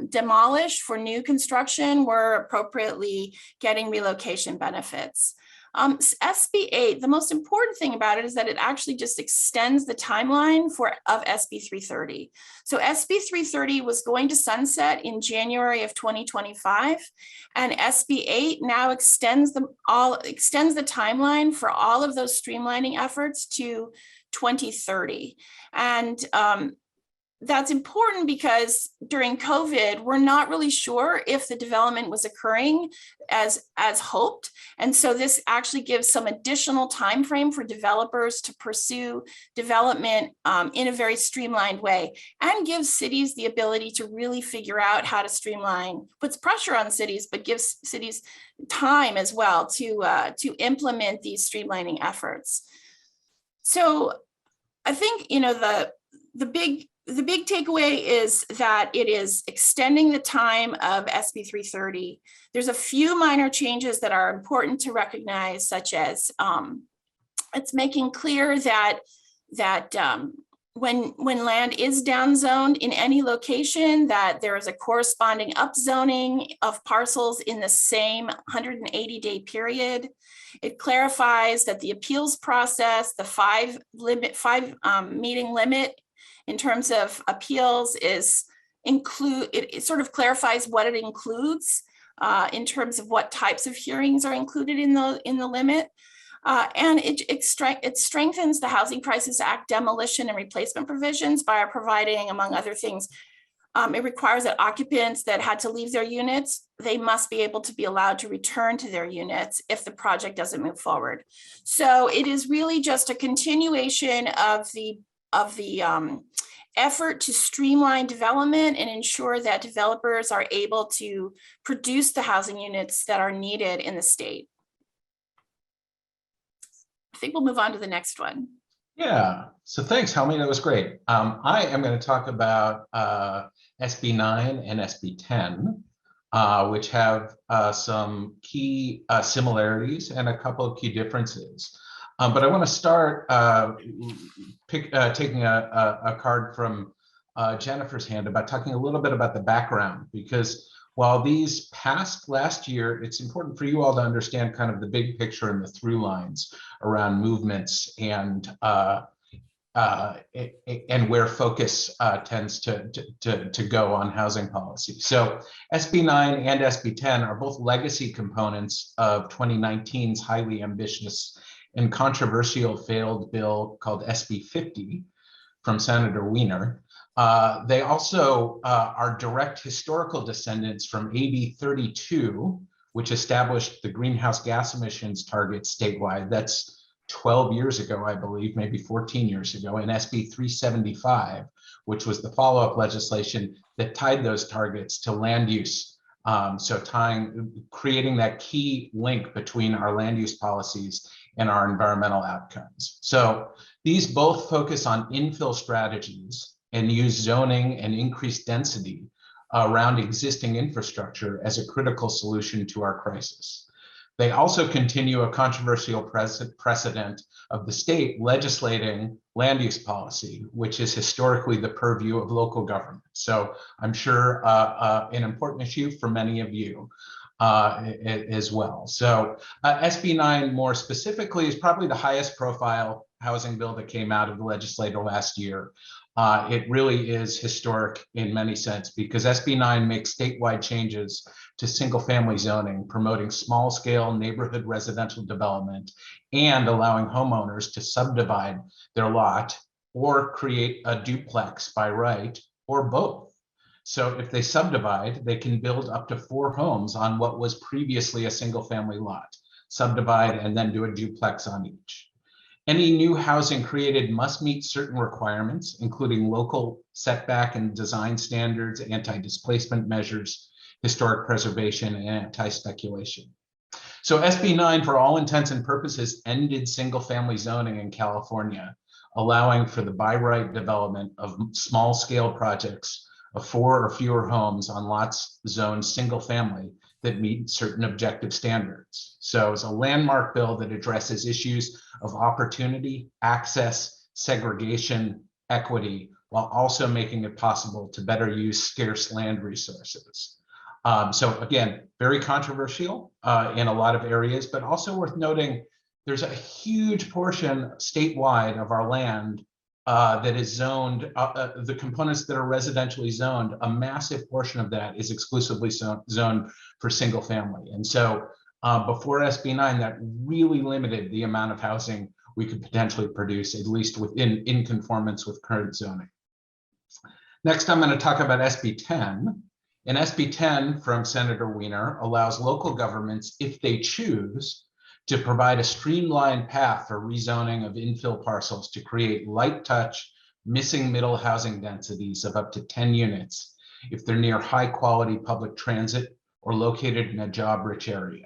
demolished for new construction were appropriately getting relocation benefits. SB 8, the most important thing about it is that it actually just extends the timeline of SB 330. So SB 330 was going to sunset in January of 2025, and SB 8 now extends the timeline for all of those streamlining efforts to 2030. And that's important because during COVID, we're not really sure if the development was occurring as hoped. And so this actually gives some additional time frame for developers to pursue development in a very streamlined way, and gives cities the ability to really figure out how to streamline, puts pressure on cities, but gives cities time as well to implement these streamlining efforts. So I think, you know, the big takeaway is that it is extending the time of SB 330. There's a few minor changes that are important to recognize, such as it's making clear that when land is downzoned in any location, that there is a corresponding upzoning of parcels in the same 180-day period. It clarifies that the appeals process, the five meeting limit in terms of appeals it sort of clarifies what it includes in terms of what types of hearings are included in the limit. And it strengthens the Housing Crisis Act demolition and replacement provisions by providing, among other things, it requires that occupants that had to leave their units, they must be able to be allowed to return to their units if the project doesn't move forward. So it is really just a continuation of the effort to streamline development and ensure that developers are able to produce the housing units that are needed in the state. I think we'll move on to the next one. Yeah, so thanks, Helmy, that was great. I am going to talk about SB9 and SB10, which have some key similarities and a couple of key differences. But I want to start taking a card from Jennifer's hand about talking a little bit about the background, because while these passed last year, it's important for you all to understand kind of the big picture and the through lines around movements and where focus tends to go on housing policy. So SB9 and SB10 are both legacy components of 2019's highly ambitious and controversial failed bill called SB50 from Senator Wiener. They also are direct historical descendants from AB 32, which established the greenhouse gas emissions target statewide. That's 12 years ago, I believe, maybe 14 years ago, and SB 375, which was the follow-up legislation that tied those targets to land use. So creating that key link between our land use policies and our environmental outcomes. So these both focus on infill strategies and use zoning and increased density around existing infrastructure as a critical solution to our crisis. They also continue a controversial precedent of the state legislating land use policy, which is historically the purview of local government. So I'm sure an important issue for many of you as well. So SB9 more specifically is probably the highest profile housing bill that came out of the legislature last year. It really is historic in many sense because SB9 makes statewide changes to single family zoning, promoting small scale neighborhood residential development and allowing homeowners to subdivide their lot or create a duplex by right or both. So if they subdivide, they can build up to 4 homes on what was previously a single family lot, subdivide and then do a duplex on each. Any new housing created must meet certain requirements, including local setback and design standards, anti-displacement measures, historic preservation, and anti-speculation. So SB9, for all intents and purposes, ended single-family zoning in California, allowing for the by right development of small-scale projects of 4 or fewer homes on lots zoned single-family that meet certain objective standards. So it's a landmark bill that addresses issues of opportunity, access, segregation, equity, while also making it possible to better use scarce land resources. So again, very controversial in a lot of areas, but also worth noting, there's a huge portion statewide of our land that is zoned, the components that are residentially zoned, a massive portion of that is exclusively zoned for single family. And so before SB9, that really limited the amount of housing we could potentially produce, at least in conformance with current zoning. Next, I'm going to talk about SB10. And SB10 from Senator Wiener allows local governments, if they choose, to provide a streamlined path for rezoning of infill parcels to create light touch, missing middle housing densities of up to 10 units if they're near high quality public transit or located in a job-rich area,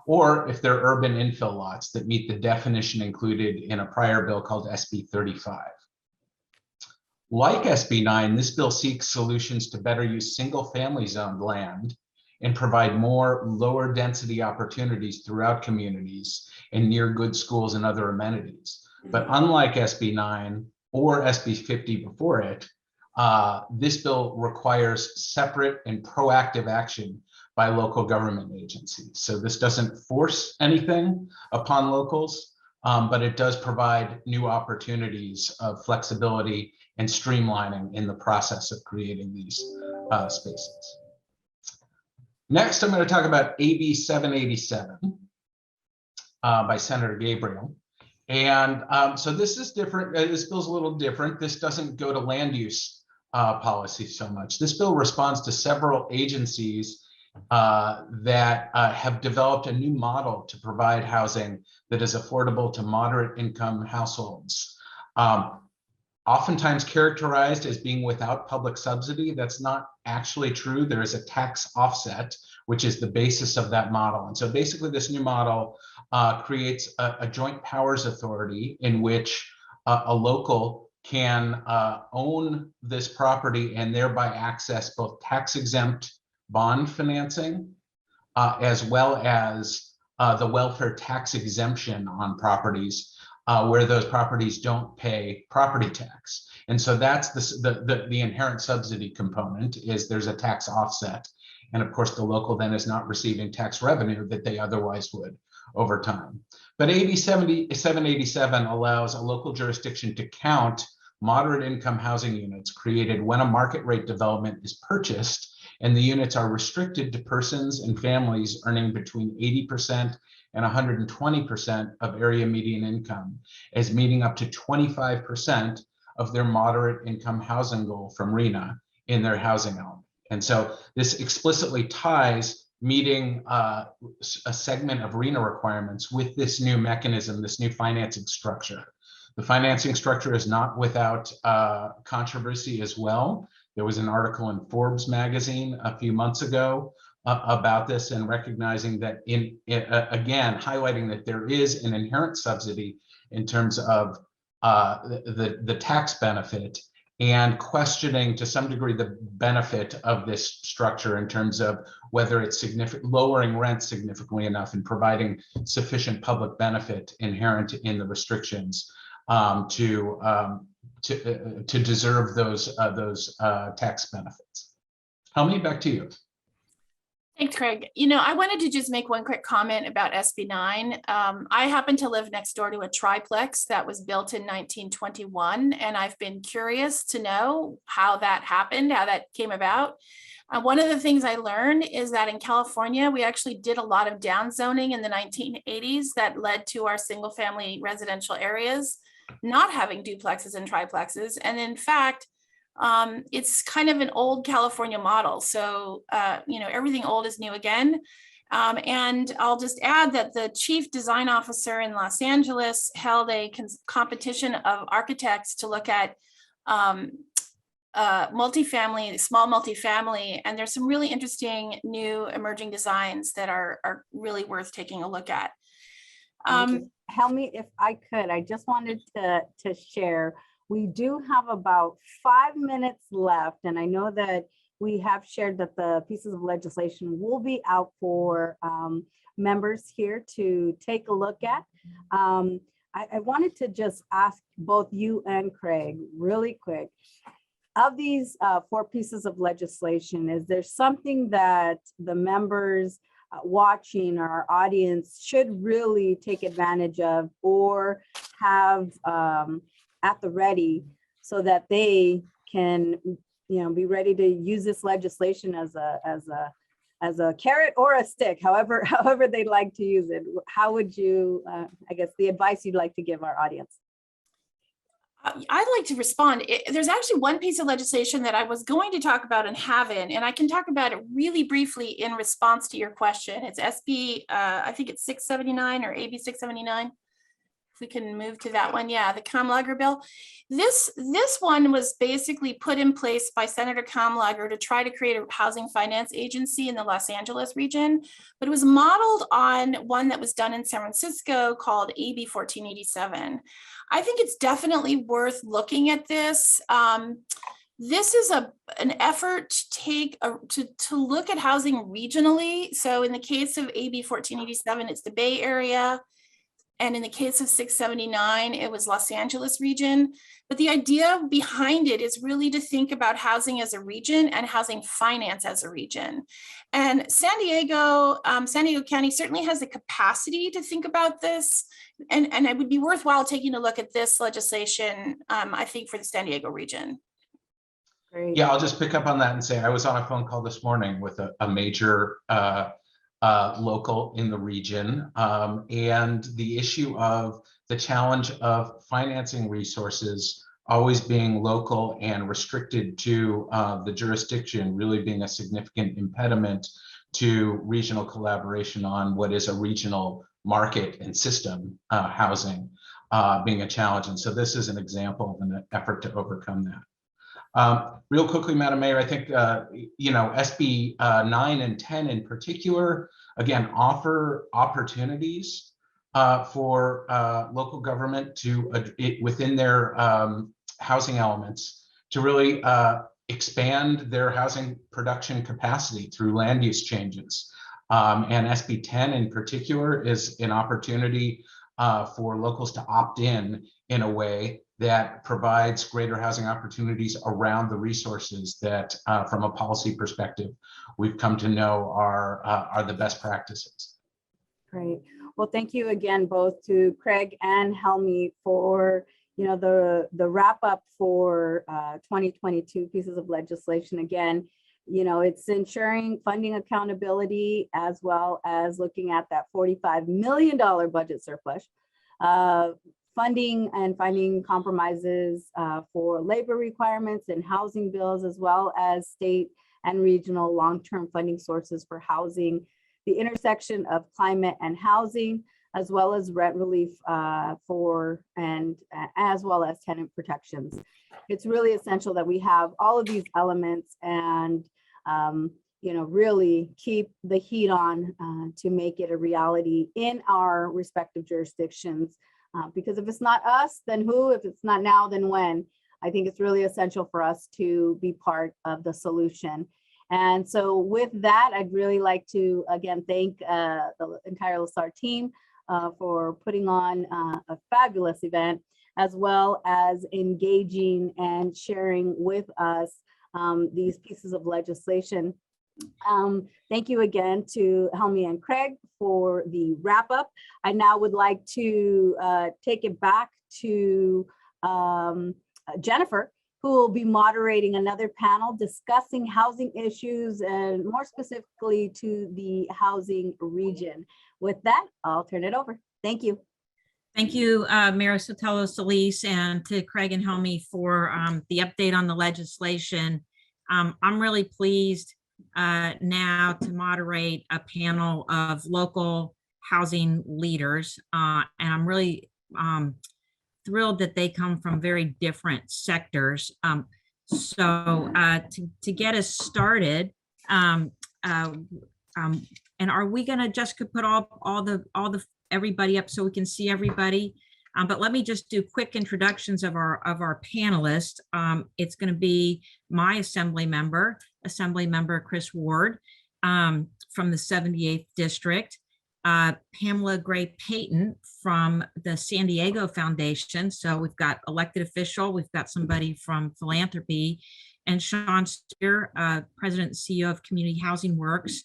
or if they're urban infill lots that meet the definition included in a prior bill called SB 35. Like SB9, this bill seeks solutions to better use single-family zoned land and provide more lower density opportunities throughout communities and near good schools and other amenities. But unlike SB9 or SB 50 before it, this bill requires separate and proactive action by local government agencies. So this doesn't force anything upon locals, but it does provide new opportunities of flexibility and streamlining in the process of creating these spaces. Next, I'm going to talk about AB 787 by Senator Gabriel. And so this is different. This bill's a little different. This doesn't go to land use policy so much. This bill responds to several agencies that have developed a new model to provide housing that is affordable to moderate income households. Oftentimes characterized as being without public subsidy. That's not actually true. There is a tax offset, which is the basis of that model. And so basically this new model creates a joint powers authority in which a local can own this property and thereby access both tax exempt bond financing as well as the welfare tax exemption on properties where those properties don't pay property tax. And so that's the inherent subsidy component, is there's a tax offset. And of course, the local then is not receiving tax revenue that they otherwise would over time. But AB 787 allows a local jurisdiction to count moderate income housing units created when a market rate development is purchased, and the units are restricted to persons and families earning between 80% and 120% of area median income, as meeting up to 25% of their moderate income housing goal from RHNA in their housing element. And so this explicitly ties meeting a segment of RHNA requirements with this new mechanism, this new financing structure. The financing structure is not without controversy as well. There was an article in Forbes magazine a few months ago about this, and recognizing that again, highlighting that there is an inherent subsidy in terms of the tax benefit, and questioning to some degree the benefit of this structure in terms of whether it's lowering rent significantly enough and providing sufficient public benefit inherent in the restrictions to deserve those tax benefits. Helmi, back to you. Thanks, Craig. You know, I wanted to just make one quick comment about SB9. I happen to live next door to a triplex that was built in 1921, and I've been curious to know how that happened, how that came about. One of the things I learned is that in California, we actually did a lot of downzoning in the 1980s that led to our single family residential areas not having duplexes and triplexes. And in fact, it's kind of an old California model. So, you know, everything old is new again. And I'll just add that the chief design officer in Los Angeles held a competition of architects to look at multifamily, small multifamily, and there's some really interesting new emerging designs that are really worth taking a look at. Helmi, if I could, I just wanted to share, we do have about 5 minutes left, and I know that we have shared that the pieces of legislation will be out for members here to take a look at. I wanted to just ask both you and Craig really quick, of these 4 pieces of legislation, is there something that the members watching our audience should really take advantage of or have at the ready so that they can, you know, be ready to use this legislation as a as a carrot or a stick, however they'd like to use it. How would you, I guess, the advice you'd like to give our audience? I'd like to respond. There's actually one piece of legislation that I was going to talk about and haven't, and I can talk about it really briefly in response to your question. It's SB, I think it's 679 or AB 679. If we can move to that one, yeah, the Kamlager bill. This one was basically put in place by Senator Kamlager to try to create a housing finance agency in the Los Angeles region, but it was modeled on one that was done in San Francisco called AB 1487. I think it's definitely worth looking at this. This is an effort to take to look at housing regionally. So in the case of AB 1487, it's the Bay Area. And in the case of 679, it was Los Angeles region. But the idea behind it is really to think about housing as a region and housing finance as a region. And San Diego County certainly has the capacity to think about this. And it would be worthwhile taking a look at this legislation, I think, for the San Diego region. Great. Yeah, I'll just pick up on that and say I was on a phone call this morning with a major local in the region, and the issue of the challenge of financing resources always being local and restricted to the jurisdiction really being a significant impediment to regional collaboration on what is a regional market and system housing being a challenge. And so this is an example of an effort to overcome that. Real quickly, Madam Mayor, I think, SB9 and 10 in particular, again, offer opportunities for local government to, within their housing elements, to really expand their housing production capacity through land use changes. And SB10 in particular is an opportunity for locals to opt in a way that provides greater housing opportunities around the resources that, from a policy perspective, we've come to know are the best practices. Great. Well, thank you again, both to Craig and Helmy for the wrap up for 2022 pieces of legislation. Again, it's ensuring funding accountability as well as looking at that $45 million budget surplus. Funding and finding compromises for labor requirements and housing bills, as well as state and regional long-term funding sources for housing, the intersection of climate and housing, as well as rent relief as well as tenant protections. It's really essential that we have all of these elements and really keep the heat on to make it a reality in our respective jurisdictions. Because if it's not us, then who? If it's not now, then when? I think it's really essential for us to be part of the solution. And so with that, I'd really like to, again, thank the entire Lazar team for putting on a fabulous event, as well as engaging and sharing with us these pieces of legislation. Thank you again to Helmy and Craig for the wrap up. I now would like to take it back to Jennifer, who will be moderating another panel discussing housing issues and more specifically to the housing region. With that, I'll turn it over. Thank you. Thank you, Mayor Sotelo Solis, and to Craig and Helmy for the update on the legislation. I'm really pleased now to moderate a panel of local housing leaders, and I'm really thrilled that they come from very different sectors. To get us started, and are we going to just put all the everybody up so we can see everybody? But let me just do quick introductions of our panelists. It's going to be my Assembly member Chris Ward from the 78th District, Pamela Gray Payton from the San Diego Foundation. So we've got elected official, we've got somebody from philanthropy, and Sean Speer, President and CEO of Community Housing Works,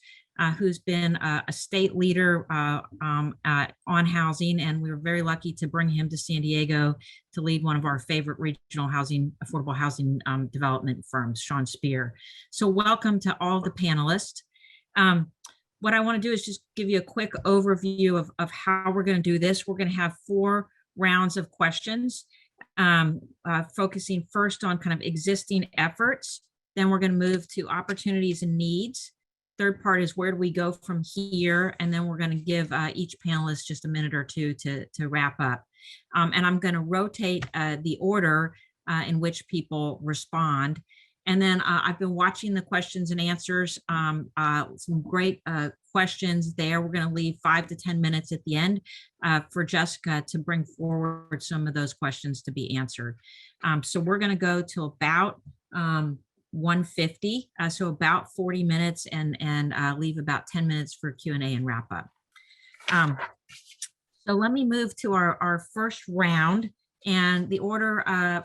who's been a state leader on housing, and we were very lucky to bring him to San Diego to lead one of our favorite regional affordable housing development firms, Sean Speer. So welcome to all the panelists. What I want to do is just give you a quick overview of how we're going to do this. We're going to have 4 rounds of questions, focusing first on kind of existing efforts. Then we're going to move to opportunities and needs. Third part is where do we go from here? And then we're going to give each panelist just a minute or two to wrap up. And I'm going to rotate the order in which people respond. And then I've been watching the questions and answers, some great questions there. We're going to leave 5 to 10 minutes at the end for Jessica to bring forward some of those questions to be answered. So we're going to go to about 1:50, so about 40 minutes, and leave about 10 minutes for Q&A and wrap up. So let me move to our first round. And the order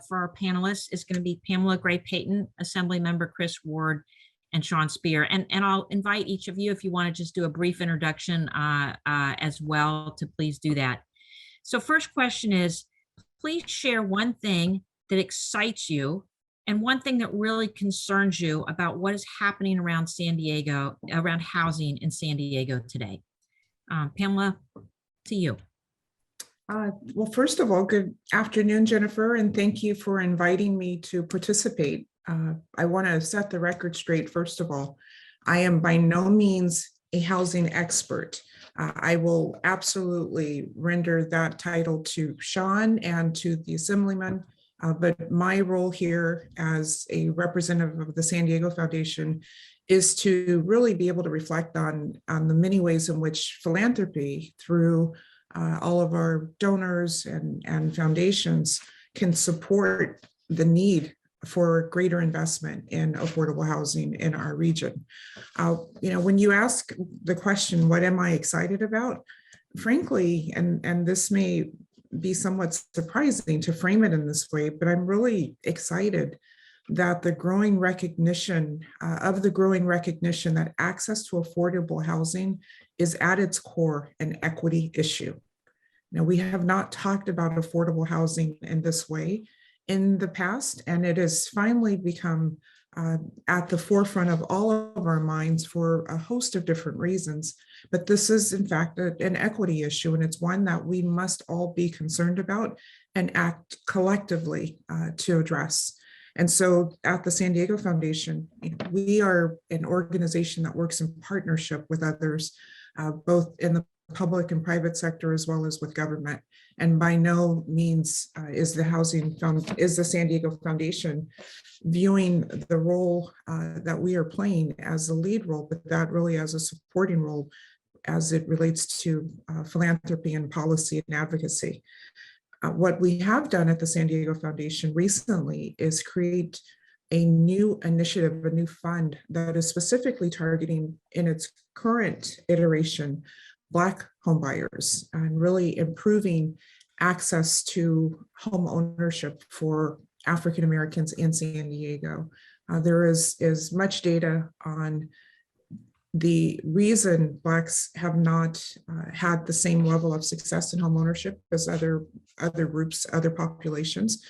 for our panelists is going to be Pamela Gray Payton, Assembly Member Chris Ward, and Sean Speer. And I'll invite each of you, if you want to just do a brief introduction as well, to please do that. So first question is, please share one thing that excites you and one thing that really concerns you about what is happening around San Diego, around housing in San Diego today. Pamela, to you. Well, first of all, good afternoon, Jennifer, and thank you for inviting me to participate. I want to set the record straight. First of all, I am by no means a housing expert. I will absolutely render that title to Sean and to the Assemblyman, but my role here as a representative of the San Diego Foundation is to really be able to reflect on the many ways in which philanthropy through all of our donors and foundations can support the need for greater investment in affordable housing in our region. When you ask the question, what am I excited about? Frankly, and this may be somewhat surprising to frame it in this way, but I'm really excited that the growing recognition that access to affordable housing is at its core an equity issue. Now, we have not talked about affordable housing in this way in the past, and it has finally become at the forefront of all of our minds for a host of different reasons. But this is, in fact, an equity issue, and it's one that we must all be concerned about and act collectively to address. And so at the San Diego Foundation, we are an organization that works in partnership with others, both in the public and private sector, as well as with government. And by no means is the San Diego Foundation viewing the role that we are playing as a lead role, but that really as a supporting role as it relates to philanthropy and policy and advocacy. What we have done at the San Diego Foundation recently is create a new initiative, a new fund that is specifically targeting in its current iteration Black homebuyers and really improving access to home ownership for African Americans in San Diego. There is much data on the reason Blacks have not had the same level of success in home ownership as other groups, other populations,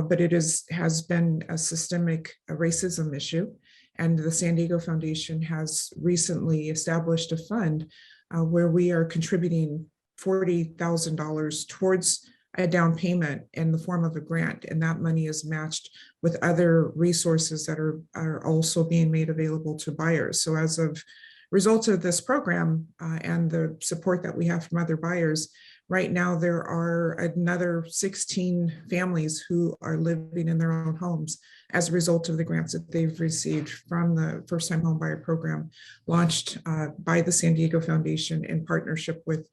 but it has been a systemic racism issue. And the San Diego Foundation has recently established a fund where we are contributing $40,000 towards a down payment in the form of a grant, and that money is matched with other resources that are also being made available to buyers. So as of result of this program and the support that we have from other buyers, right now there are another 16 families who are living in their own homes as a result of the grants that they've received from the first-time homebuyer program launched by the San Diego Foundation in partnership with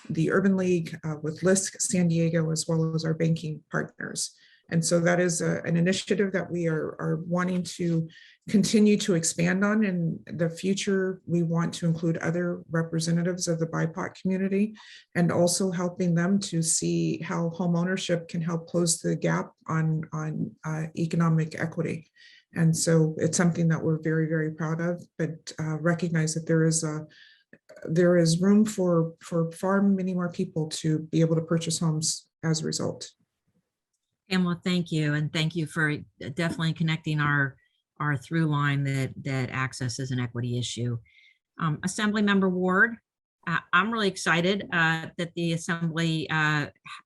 the Urban League, with LISC San Diego, as well as our banking partners. And so that is an initiative that we are wanting to continue to expand on. In the future, we want to include other representatives of the BIPOC community and also helping them to see how home ownership can help close the gap on economic equity. And so it's something that we're very, very proud of, but recognize that there is room for far many more people to be able to purchase homes as a result. Pamela, thank you. And thank you for definitely connecting our through line that access is an equity issue. Assemblymember Ward, I'm really excited that the Assembly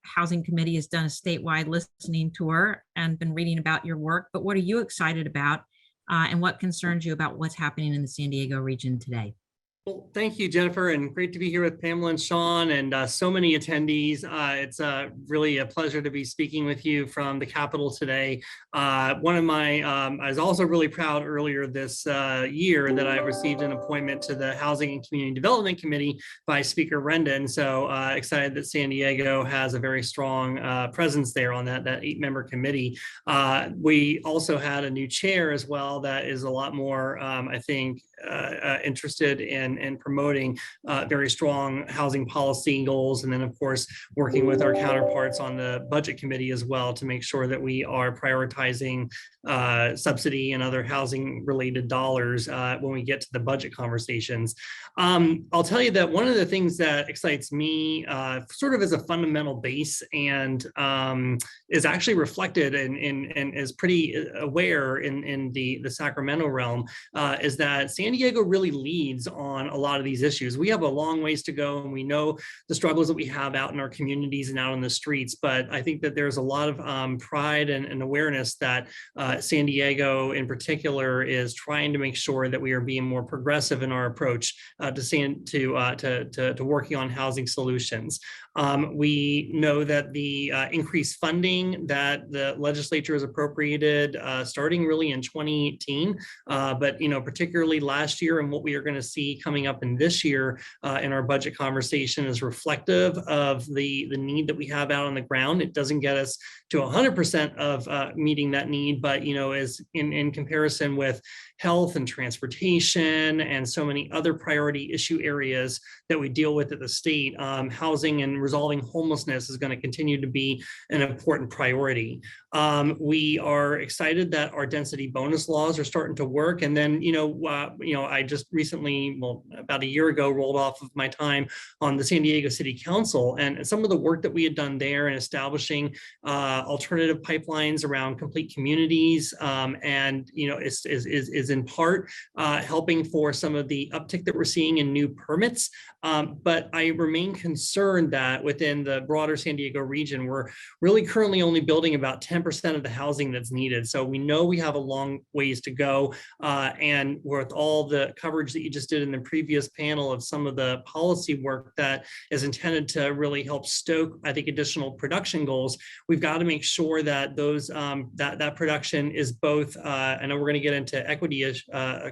Housing Committee has done a statewide listening tour and been reading about your work, but what are you excited about and what concerns you about what's happening in the San Diego region today? Well, thank you, Jennifer, and great to be here with Pamela and Sean and so many attendees. It's really a pleasure to be speaking with you from the Capitol today. One of my, I was also really proud earlier this year that I received an appointment to the Housing and Community Development Committee by Speaker Rendon. So excited that San Diego has a very strong presence there on that 8-member committee. We also had a new chair as well that is a lot more, I think, interested in promoting very strong housing policy goals, and then of course working with our counterparts on the budget committee as well to make sure that we are prioritizing subsidy and other housing related dollars when we get to the budget conversations. I'll tell you that one of the things that excites me sort of as a fundamental base and is actually reflected and is pretty aware in the Sacramento realm is that San Diego really leads on a lot of these issues. We have a long ways to go, and we know the struggles that we have out in our communities and out on the streets, but I think that there's a lot of pride and awareness that San Diego in particular is trying to make sure that we are being more progressive in our approach to working on housing solutions. We know that the increased funding that the legislature has appropriated starting really in 2018, but particularly last year, and what we are going to see coming up in this year in our budget conversation is reflective of the need that we have out on the ground. It doesn't get us to 100% of meeting that need, but is in comparison with health and transportation and so many other priority issue areas that we deal with at the state, housing and resolving homelessness is going to continue to be an important priority. We are excited that our density bonus laws are starting to work. And then, I just recently, about a year ago, rolled off of my time on the San Diego City Council, and some of the work that we had done there in establishing alternative pipelines around complete communities, and is in part helping for some of the uptick that we're seeing in new permits. But I remain concerned that within the broader San Diego region, we're really currently only building about 10% of the housing that's needed. So we know we have a long ways to go. And with all the coverage that you just did in the previous panel of some of the policy work that is intended to really help stoke, I think, additional production goals, we've got to make sure that those that production is both, I know we're going to get into equity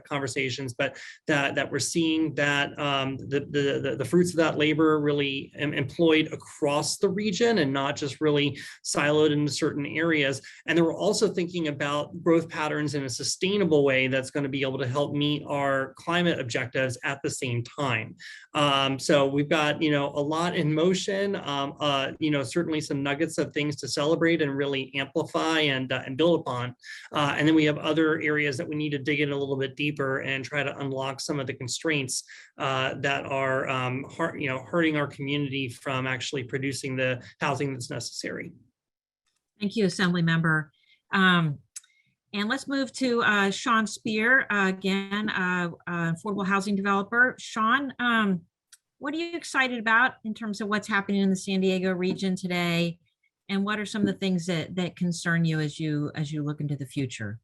conversations, but that we're seeing that the fruits of that labor really employed across the region and not just really siloed into certain areas. And then we're also thinking about growth patterns in a sustainable way that's going to be able to help meet our climate objectives at the same time. So we've got, a lot in motion, certainly some nuggets of things to celebrate and really amplify and build upon. And then we have other areas that we need to dig in a little bit deeper and try to unlock some of the constraints that are hurting our community from actually producing the housing that's necessary. Thank you, Assembly Member. And let's move to Sean Speer, again, affordable housing developer. Sean, what are you excited about in terms of what's happening in the San Diego region today? And what are some of the things that concern you as you look into the future?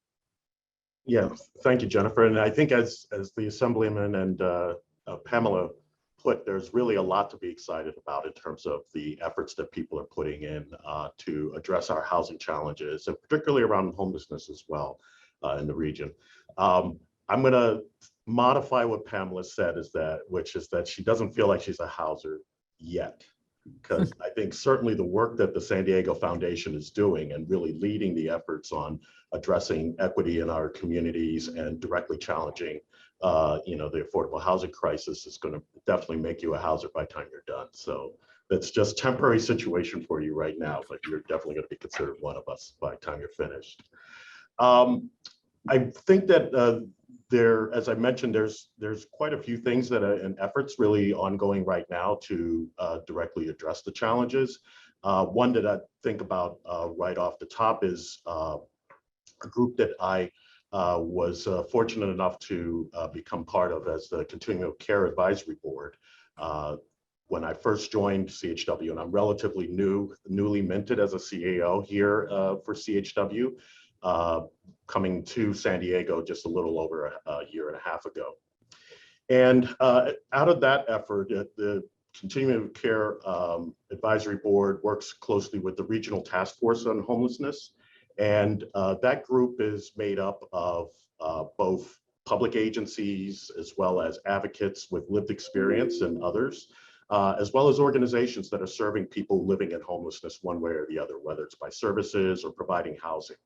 Yeah, thank you, Jennifer. And I think as the Assemblyman and Pamela put, there's really a lot to be excited about in terms of the efforts that people are putting in to address our housing challenges, and particularly around homelessness as well in the region. I'm going to modify what Pamela said, which is that she doesn't feel like she's a houser yet, because I think certainly the work that the San Diego Foundation is doing and really leading the efforts on addressing equity in our communities and directly challenging the affordable housing crisis is going to definitely make you a houser by the time you're done. So that's just temporary situation for you right now, but you're definitely going to be considered one of us by the time you're finished. I think that as I mentioned, there's quite a few things and efforts really ongoing right now to directly address the challenges. One that I think about right off the top is a group that I was fortunate enough to become part of as the Continuum of Care Advisory Board when I first joined CHW, and I'm relatively newly minted as a CAO here for CHW, coming to San Diego just a little over a year and a half ago. And out of that effort, the Continuum of Care Advisory Board works closely with the Regional Task Force on Homelessness. And that group is made up of both public agencies as well as advocates with lived experience and others, as well as organizations that are serving people living in homelessness one way or the other, whether it's by services or providing housing.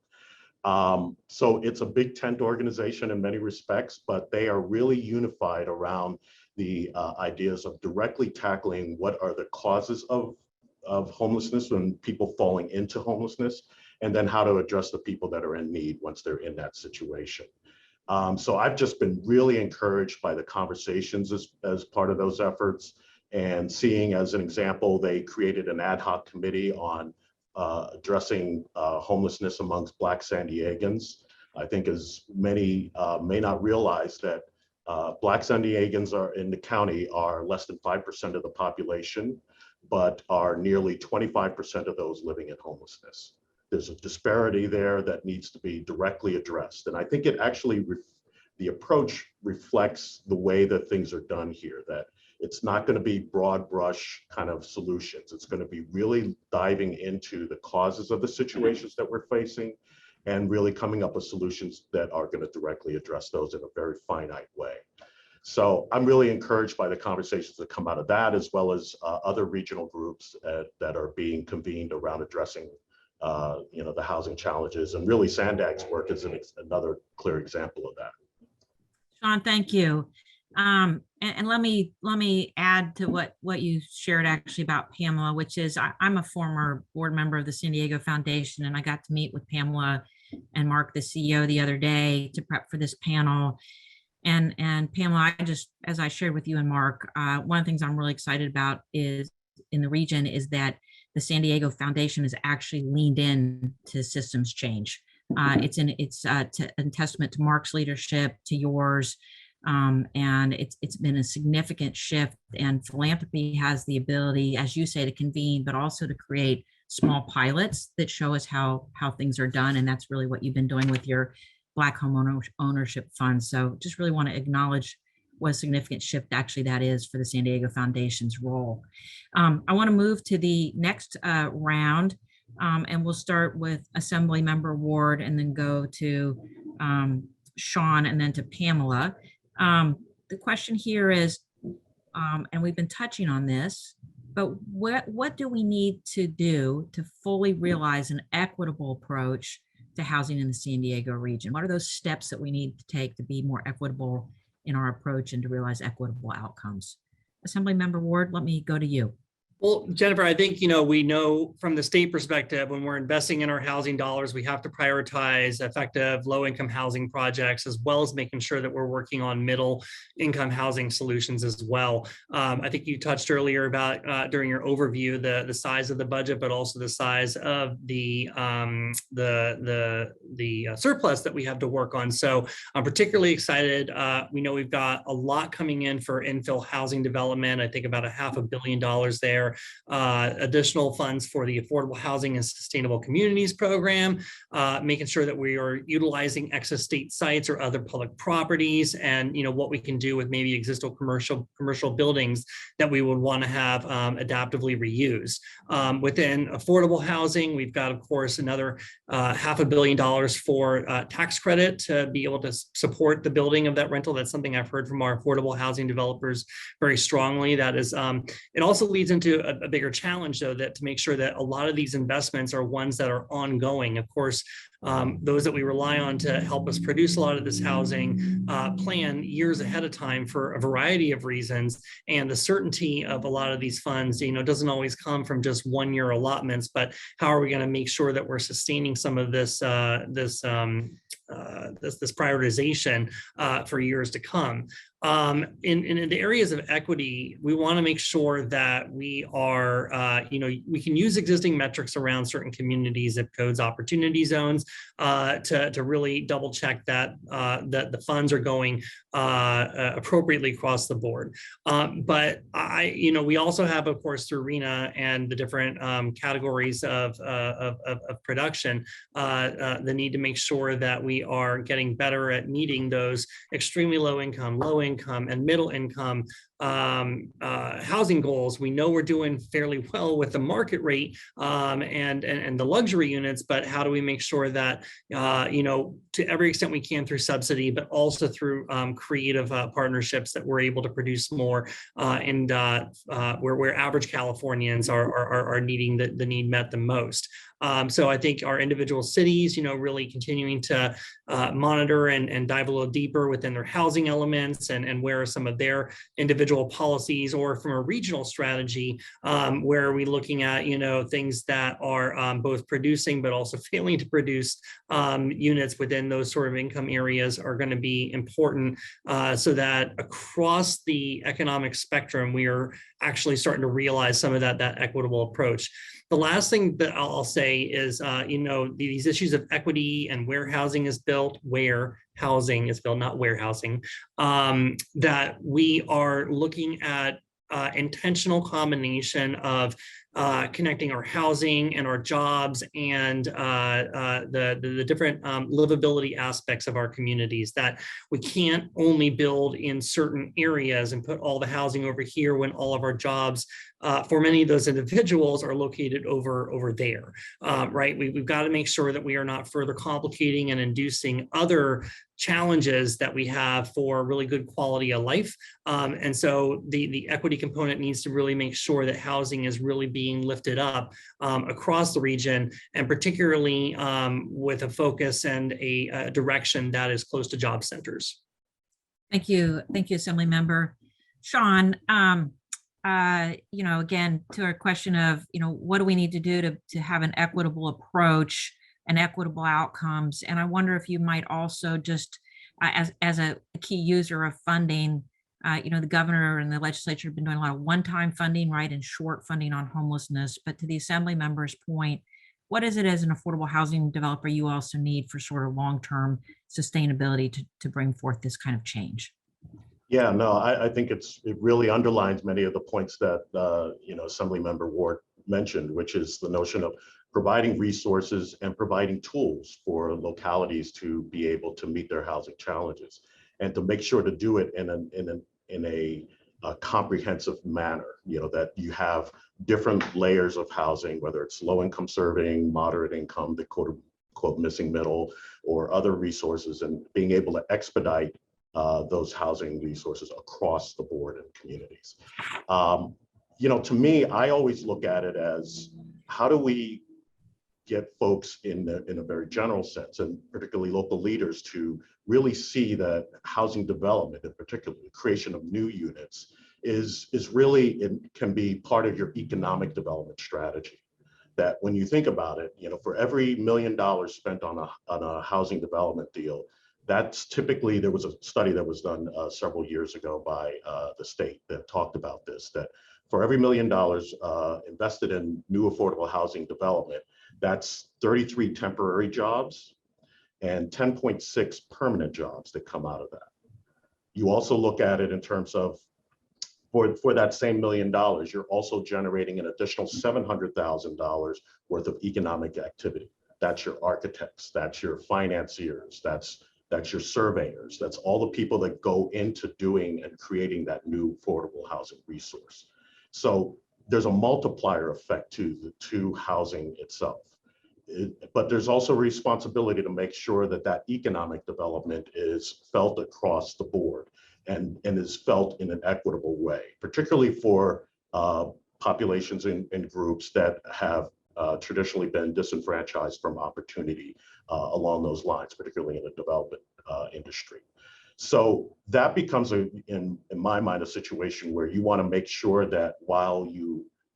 So it's a big tent organization in many respects, but they are really unified around the ideas of directly tackling what are the causes of homelessness and people falling into homelessness, and then how to address the people that are in need once they're in that situation. So I've just been really encouraged by the conversations as part of those efforts, and seeing, as an example, they created an ad hoc committee on addressing homelessness amongst Black San Diegans. I think as many may not realize that Black San Diegans are in the county are less than 5% of the population, but are nearly 25% of those living in homelessness. There's a disparity there that needs to be directly addressed. And I think it actually, the approach reflects the way that things are done here, that it's not going to be broad brush kind of solutions. It's going to be really diving into the causes of the situations that we're facing and really coming up with solutions that are going to directly address those in a very finite way. So I'm really encouraged by the conversations that come out of that, as well as other regional groups that are being convened around addressing the housing challenges. And really SANDAG's work is another clear example of that. Sean, thank you. And let me add to what you shared actually about Pamela, which is I'm a former board member of the San Diego Foundation, and I got to meet with Pamela and Mark, the CEO, the other day to prep for this panel. And Pamela, as I shared with you and Mark, one of the things I'm really excited about is in the region is that the San Diego Foundation has actually leaned in to systems change. It's a testament to Mark's leadership, to yours. And it's been a significant shift, and philanthropy has the ability, as you say, to convene, but also to create small pilots that show us how things are done. And that's really what you've been doing with your Black home ownership fund. So just really want to acknowledge what a significant shift actually that is for the San Diego Foundation's role. I want to move to the next round, and we'll start with Assembly Member Ward and then go to Sean and then to Pamela. The question here is, and we've been touching on this, but what do we need to do to fully realize an equitable approach to housing in the San Diego region? What are those steps that we need to take to be more equitable in our approach and to realize equitable outcomes? Assembly Member Ward, let me go to you. Well, Jennifer, I think, we know from the state perspective, when we're investing in our housing dollars, we have to prioritize effective low-income housing projects, as well as making sure that we're working on middle-income housing solutions as well. I think you touched earlier about during your overview the size of the budget, but also the size of the surplus that we have to work on. So I'm particularly excited. We know we've got a lot coming in for infill housing development. I think about $500 million there. Additional funds for the Affordable Housing and Sustainable Communities Program, making sure that we are utilizing excess state sites or other public properties, and what we can do with maybe existing commercial buildings that we would want to have adaptively reused. Within affordable housing, we've got, of course, another $500 million for tax credit to be able to support the building of that rental. That's something I've heard from our affordable housing developers very strongly. That is, it also leads into a bigger challenge, though, that to make sure that a lot of these investments are ones that are ongoing. Of course, those that we rely on to help us produce a lot of this housing plan years ahead of time for a variety of reasons. And the certainty of a lot of these funds, doesn't always come from just 1 year allotments, but how are we going to make sure that we're sustaining some of this prioritization for years to come? In the areas of equity, we want to make sure that we are, we can use existing metrics around certain communities, zip codes, opportunity zones, to really double check that that the funds are going appropriately across the board. But we also have, of course, through RENA and the different categories of production, the need to make sure that we are getting better at meeting those extremely low income, and middle income housing goals. We know we're doing fairly well with the market rate and the luxury units, but how do we make sure that to every extent we can through subsidy, but also through creative partnerships, that we're able to produce more and where average Californians are needing the need met the most. So I think our individual cities, really continuing to monitor and dive a little deeper within their housing elements and where are some of their individual policies, or from a regional strategy, where are we looking at, things that are both producing but also failing to produce units within those sort of income areas are going to be important, so that across the economic spectrum, we are actually starting to realize some of that equitable approach. The last thing that I'll say is, these issues of equity and where housing is built, not warehousing, that we are looking at intentional combination of connecting our housing and our jobs and the different livability aspects of our communities, that we can't only build in certain areas and put all the housing over here when all of our jobs for many of those individuals are located over there, right? We've got to make sure that we are not further complicating and inducing other challenges that we have for really good quality of life. And so the equity component needs to really make sure that housing is really being lifted up across the region, and particularly with a focus and a direction that is close to job centers. Thank you, Assembly Member Sean. Again, to our question of, what do we need to do to have an equitable approach and equitable outcomes? And I wonder if you might also just, as a key user of funding, the governor and the legislature have been doing a lot of one-time funding, right, and short funding on homelessness. But to the Assembly member's point, what is it as an affordable housing developer you also need for sort of long-term sustainability to bring forth this kind of change? Yeah, no, I think it really underlines many of the points that Assemblymember Ward mentioned, which is the notion of providing resources and providing tools for localities to be able to meet their housing challenges, and to make sure to do it in a comprehensive manner. That you have different layers of housing, whether it's low income serving, moderate income, the quote unquote missing middle, or other resources, and being able to expedite those housing resources across the board in communities. To me, I always look at it as, how do we get folks in a very general sense, and particularly local leaders, to really see that housing development, in particular the creation of new units, is really, it can be part of your economic development strategy. That when you think about it, for every $1 million spent on a housing development deal, that's typically, there was a study that was done several years ago by the state that talked about this, that for every $1 million invested in new affordable housing development, that's 33 temporary jobs and 10.6 permanent jobs that come out of that. You also look at it in terms of, for that same $1 million, you're also generating an additional $700,000 worth of economic activity. That's your architects, that's your financiers, that's your surveyors, that's all the people that go into doing and creating that new affordable housing resource. So there's a multiplier effect to housing itself. But there's also responsibility to make sure that economic development is felt across the board and is felt in an equitable way, particularly for populations and groups that have traditionally been disenfranchised from opportunity along those lines, particularly in the development industry. So that becomes, in my mind, a situation where you want to make sure that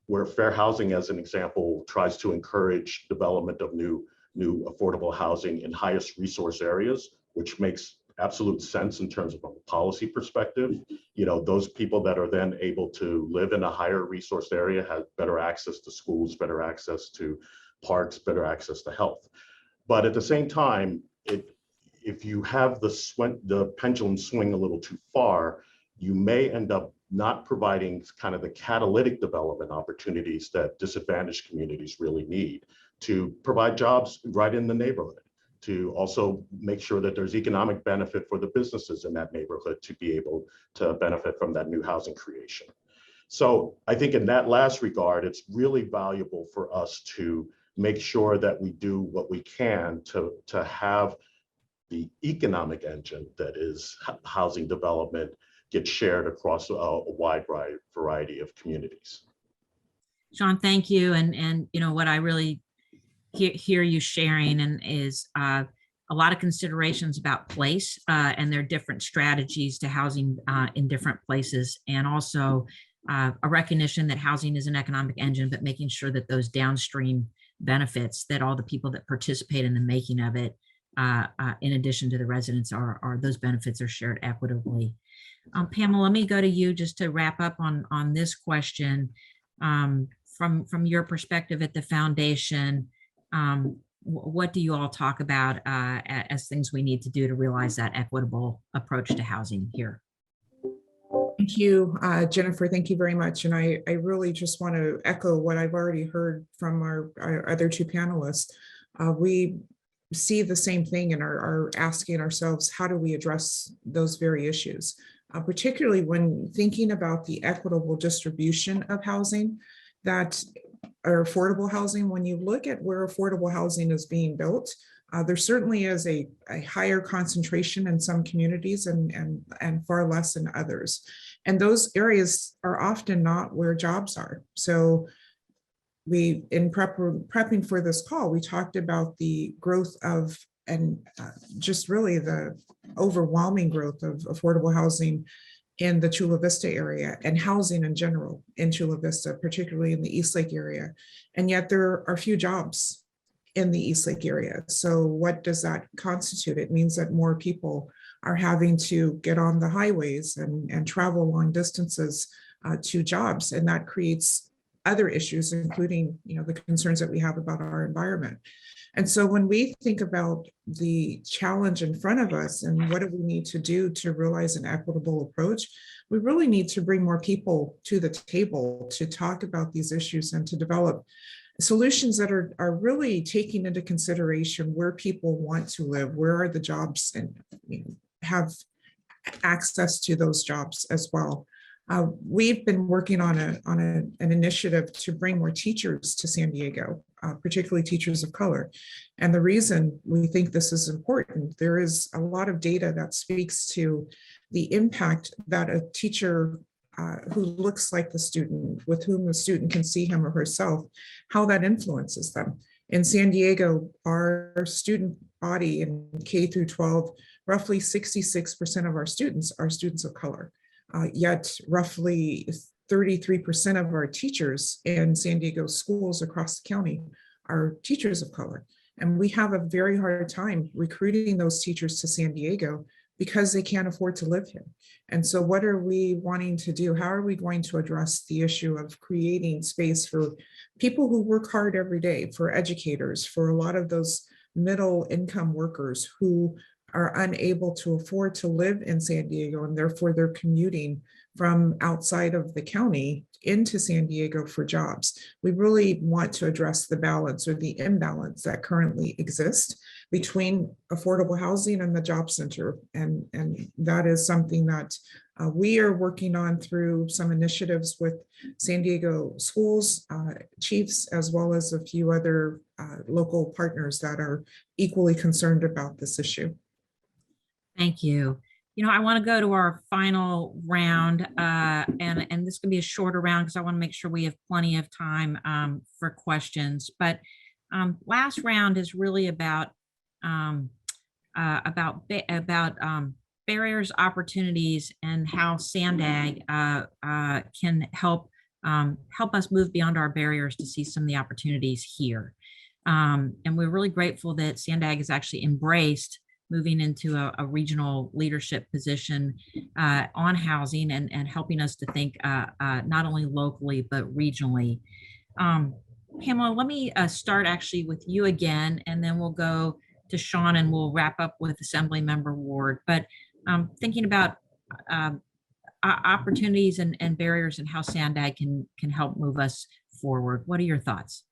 where fair housing, as an example, tries to encourage development of new affordable housing in highest resource areas, which makes absolute sense in terms of a policy perspective. You know, those people that are then able to live in a higher resourced area have better access to schools, better access to parks, better access to health. But at the same time, if you have the pendulum swing a little too far, you may end up not providing kind of the catalytic development opportunities that disadvantaged communities really need to provide jobs right in the neighborhood, to also make sure that there's economic benefit for the businesses in that neighborhood to be able to benefit from that new housing creation. So I think in that last regard, it's really valuable for us to make sure that we do what we can to have the economic engine that is housing development get shared across a wide variety of communities. Sean, thank you. And you know, what I really hear you sharing and is a lot of considerations about place and their different strategies to housing in different places, and also a recognition that housing is an economic engine, but making sure that those downstream benefits that all the people that participate in the making of it, in addition to the residents, are those benefits are shared equitably. Pamela, let me go to you just to wrap up on this question. From your perspective at the foundation, what do you all talk about as things we need to do to realize that equitable approach to housing here? Thank you, Jennifer. Thank you very much. And I really just want to echo what I've already heard from our other two panelists. We see the same thing and are asking ourselves, how do we address those very issues? Particularly when thinking about the equitable distribution of housing that are affordable housing. When you look at where affordable housing is being built, there certainly is a higher concentration in some communities and far less in others. And those areas are often not where jobs are. So we, in prepping for this call, we talked about the growth of, and just really the overwhelming growth of affordable housing in the Chula Vista area and housing in general in Chula Vista, particularly in the Eastlake area. And yet there are few jobs in the Eastlake area. So what does that constitute? It means that more people are having to get on the highways and travel long distances to jobs. And that creates other issues, including, you know, the concerns that we have about our environment. And so when we think about the challenge in front of us and what do we need to do to realize an equitable approach, we really need to bring more people to the table to talk about these issues and to develop solutions that are really taking into consideration where people want to live, where are the jobs, and, you know, have access to those jobs as well. We've been working on an initiative to bring more teachers to San Diego, particularly teachers of color. And the reason we think this is important, there is a lot of data that speaks to the impact that a teacher who looks like the student, with whom the student can see him or herself, how that influences them. In San Diego, our student body in K through 12, roughly 66% of our students are students of color. Yet roughly 33% of our teachers in San Diego schools across the county are teachers of color. And we have a very hard time recruiting those teachers to San Diego because they can't afford to live here. And so what are we wanting to do? How are we going to address the issue of creating space for people who work hard every day, for educators, for a lot of those middle income workers who are unable to afford to live in San Diego, and therefore they're commuting from outside of the county into San Diego for jobs? We really want to address the balance or the imbalance that currently exists between affordable housing and the job center. And that is something that we are working on through some initiatives with San Diego schools, chiefs, as well as a few other local partners that are equally concerned about this issue. Thank you. You know, I want to go to our final round, and this can be a shorter round because I want to make sure we have plenty of time for questions. But last round is really about barriers, opportunities, and how SANDAG can help us move beyond our barriers to see some of the opportunities here. And we're really grateful that SANDAG has actually embraced moving into a regional leadership position on housing and helping us to think not only locally, but regionally. Pamela, let me start actually with you again, and then we'll go to Sean and we'll wrap up with Assembly Member Ward. But thinking about opportunities and barriers and how SANDAG can help move us forward. What are your thoughts?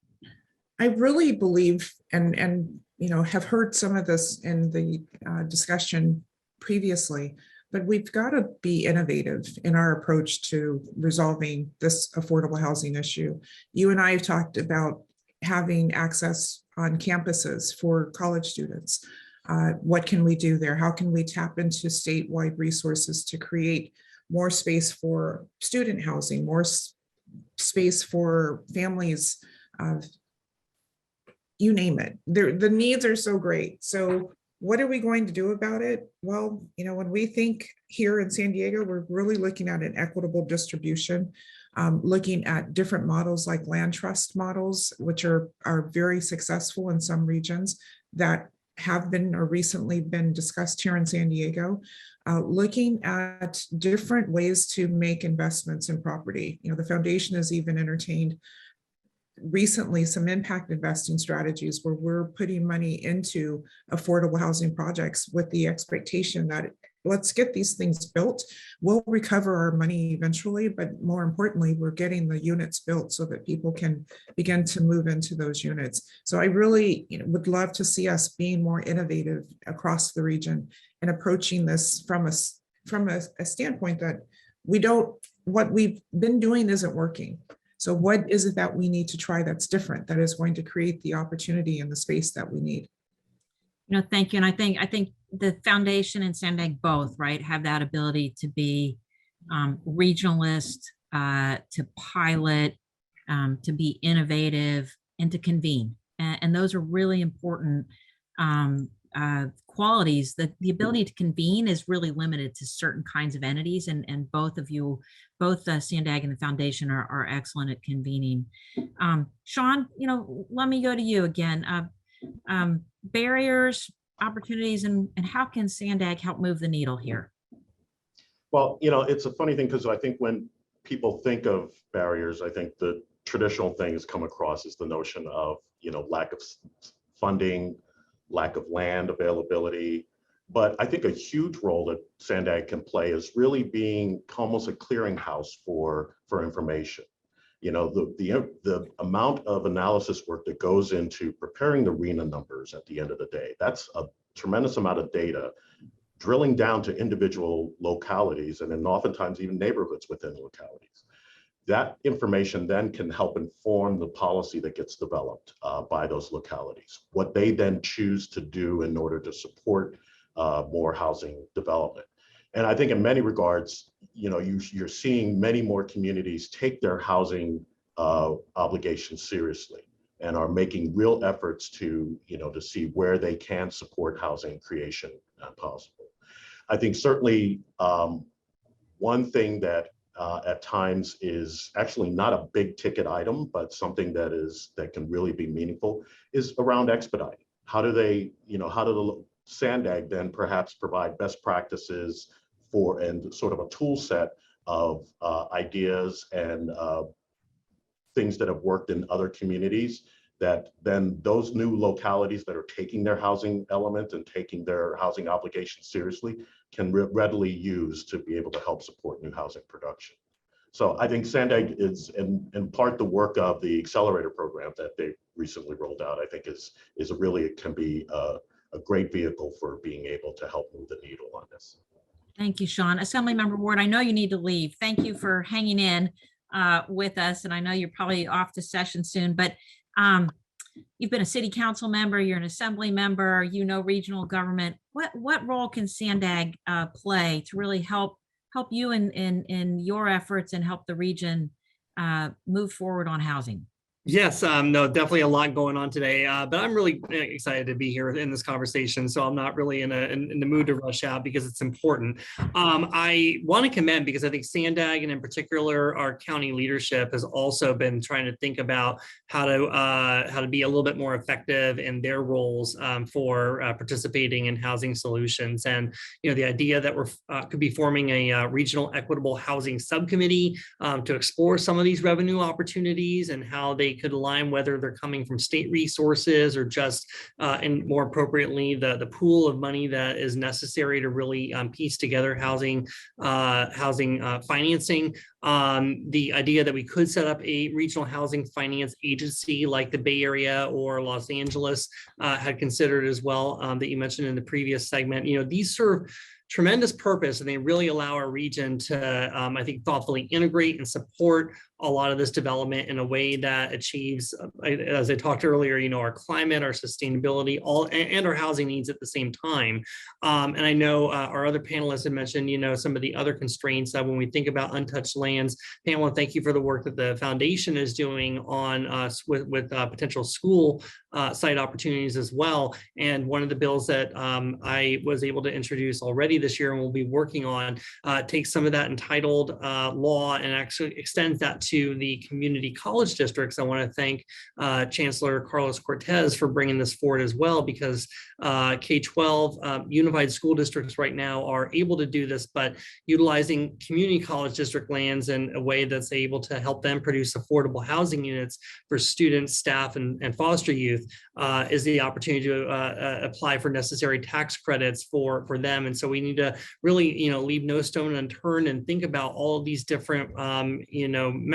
I really believe, and have heard some of this in the discussion previously, but we've got to be innovative in our approach to resolving this affordable housing issue. You and I have talked about having access on campuses for college students. What can we do there? How can we tap into statewide resources to create more space for student housing, more space for families, you name it. The needs are so great. So what are we going to do about it? Well, when we think here in San Diego, we're really looking at an equitable distribution, looking at different models like land trust models, which are very successful in some regions that have been or recently been discussed here in San Diego, looking at different ways to make investments in property. The foundation has even entertained recently some impact investing strategies where we're putting money into affordable housing projects with the expectation that let's get these things built. We'll recover our money eventually, but more importantly, we're getting the units built so that people can begin to move into those units. So I really would love to see us being more innovative across the region and approaching this from a standpoint that what we've been doing isn't working. So what is it that we need to try that's different, that is going to create the opportunity and the space that we need? Thank you. And I think the foundation and SANDAG both, right, have that ability to be regionalist, to pilot, to be innovative, and to convene. And those are really important qualities. That the ability to convene is really limited to certain kinds of entities, and both of you, both SANDAG and the foundation are excellent at convening. Sean, let me go to you again. Barriers, opportunities, and how can SANDAG help move the needle here? Well, it's a funny thing because I think when people think of barriers, I think the traditional things come across as the notion of, lack of funding, lack of land availability. But I think a huge role that SANDAG can play is really being almost a clearinghouse for information. The amount of analysis work that goes into preparing the RENA numbers at the end of the day, that's a tremendous amount of data, drilling down to individual localities and then oftentimes even neighborhoods within localities. That information then can help inform the policy that gets developed by those localities, what they then choose to do in order to support more housing development. And I think in many regards, you're seeing many more communities take their housing obligations seriously and are making real efforts to see where they can support housing creation possible. I think certainly one thing that at times is actually not a big ticket item, but something that can really be meaningful is around expediting. How do the SANDAG then perhaps provide best practices and sort of a tool set of ideas and things that have worked in other communities, that then those new localities that are taking their housing element and taking their housing obligations seriously can readily use to be able to help support new housing production. So I think SANDAG is in part the work of the accelerator program that they recently rolled out. I think it can be a great vehicle for being able to help move the needle on this. Thank you, Sean. Assemblymember Ward, I know you need to leave. Thank you for hanging in with us. And I know you're probably off to session soon, but you've been a city council member, you're an assembly member, regional government. What role can SANDAG play to really help you in your efforts and help the region move forward on housing? Yes, no, definitely a lot going on today, but I'm really excited to be here in this conversation. So I'm not really in the mood to rush out because it's important. I want to commend, because I think SANDAG and in particular our county leadership has also been trying to think about how to be a little bit more effective in their roles for participating in housing solutions. And the idea that we're could be forming a regional equitable housing subcommittee to explore some of these revenue opportunities and how they could align, whether they're coming from state resources or just, and more appropriately, the pool of money that is necessary to really piece together housing financing. The idea that we could set up a regional housing finance agency like the Bay Area or Los Angeles had considered as well, that you mentioned in the previous segment. These serve tremendous purpose, and they really allow our region to, I think, thoughtfully integrate and support a lot of this development in a way that achieves, as I talked earlier, our climate, our sustainability, and our housing needs at the same time. And I know our other panelists had mentioned, some of the other constraints that when we think about untouched lands. Pamela, thank you for the work that the foundation is doing on with potential school site opportunities as well. And one of the bills that I was able to introduce already this year and we'll be working on takes some of that entitled law and actually extends that to the community college districts. I want to thank Chancellor Carlos Cortez for bringing this forward as well, because K-12 unified school districts right now are able to do this, but utilizing community college district lands in a way that's able to help them produce affordable housing units for students, staff, and foster youth is the opportunity to apply for necessary tax credits for them. And so we need to really, leave no stone unturned and think about all of these different,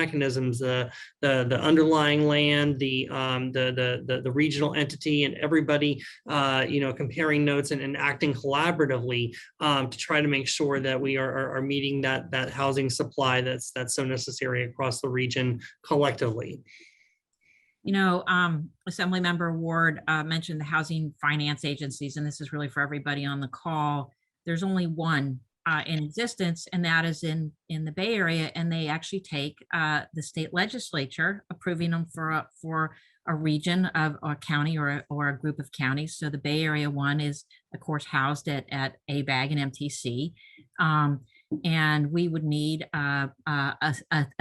mechanisms, the underlying land, the regional entity, and everybody, comparing notes and acting collaboratively to try to make sure that we are meeting that housing supply that's so necessary across the region collectively. Assemblymember Ward mentioned the housing finance agencies, and this is really for everybody on the call. There's only one in existence, and that is in the Bay Area, and they actually take the state legislature approving them for a region of a county or a group of counties. So the Bay Area one is, of course, housed at ABAG and MTC. And we would need a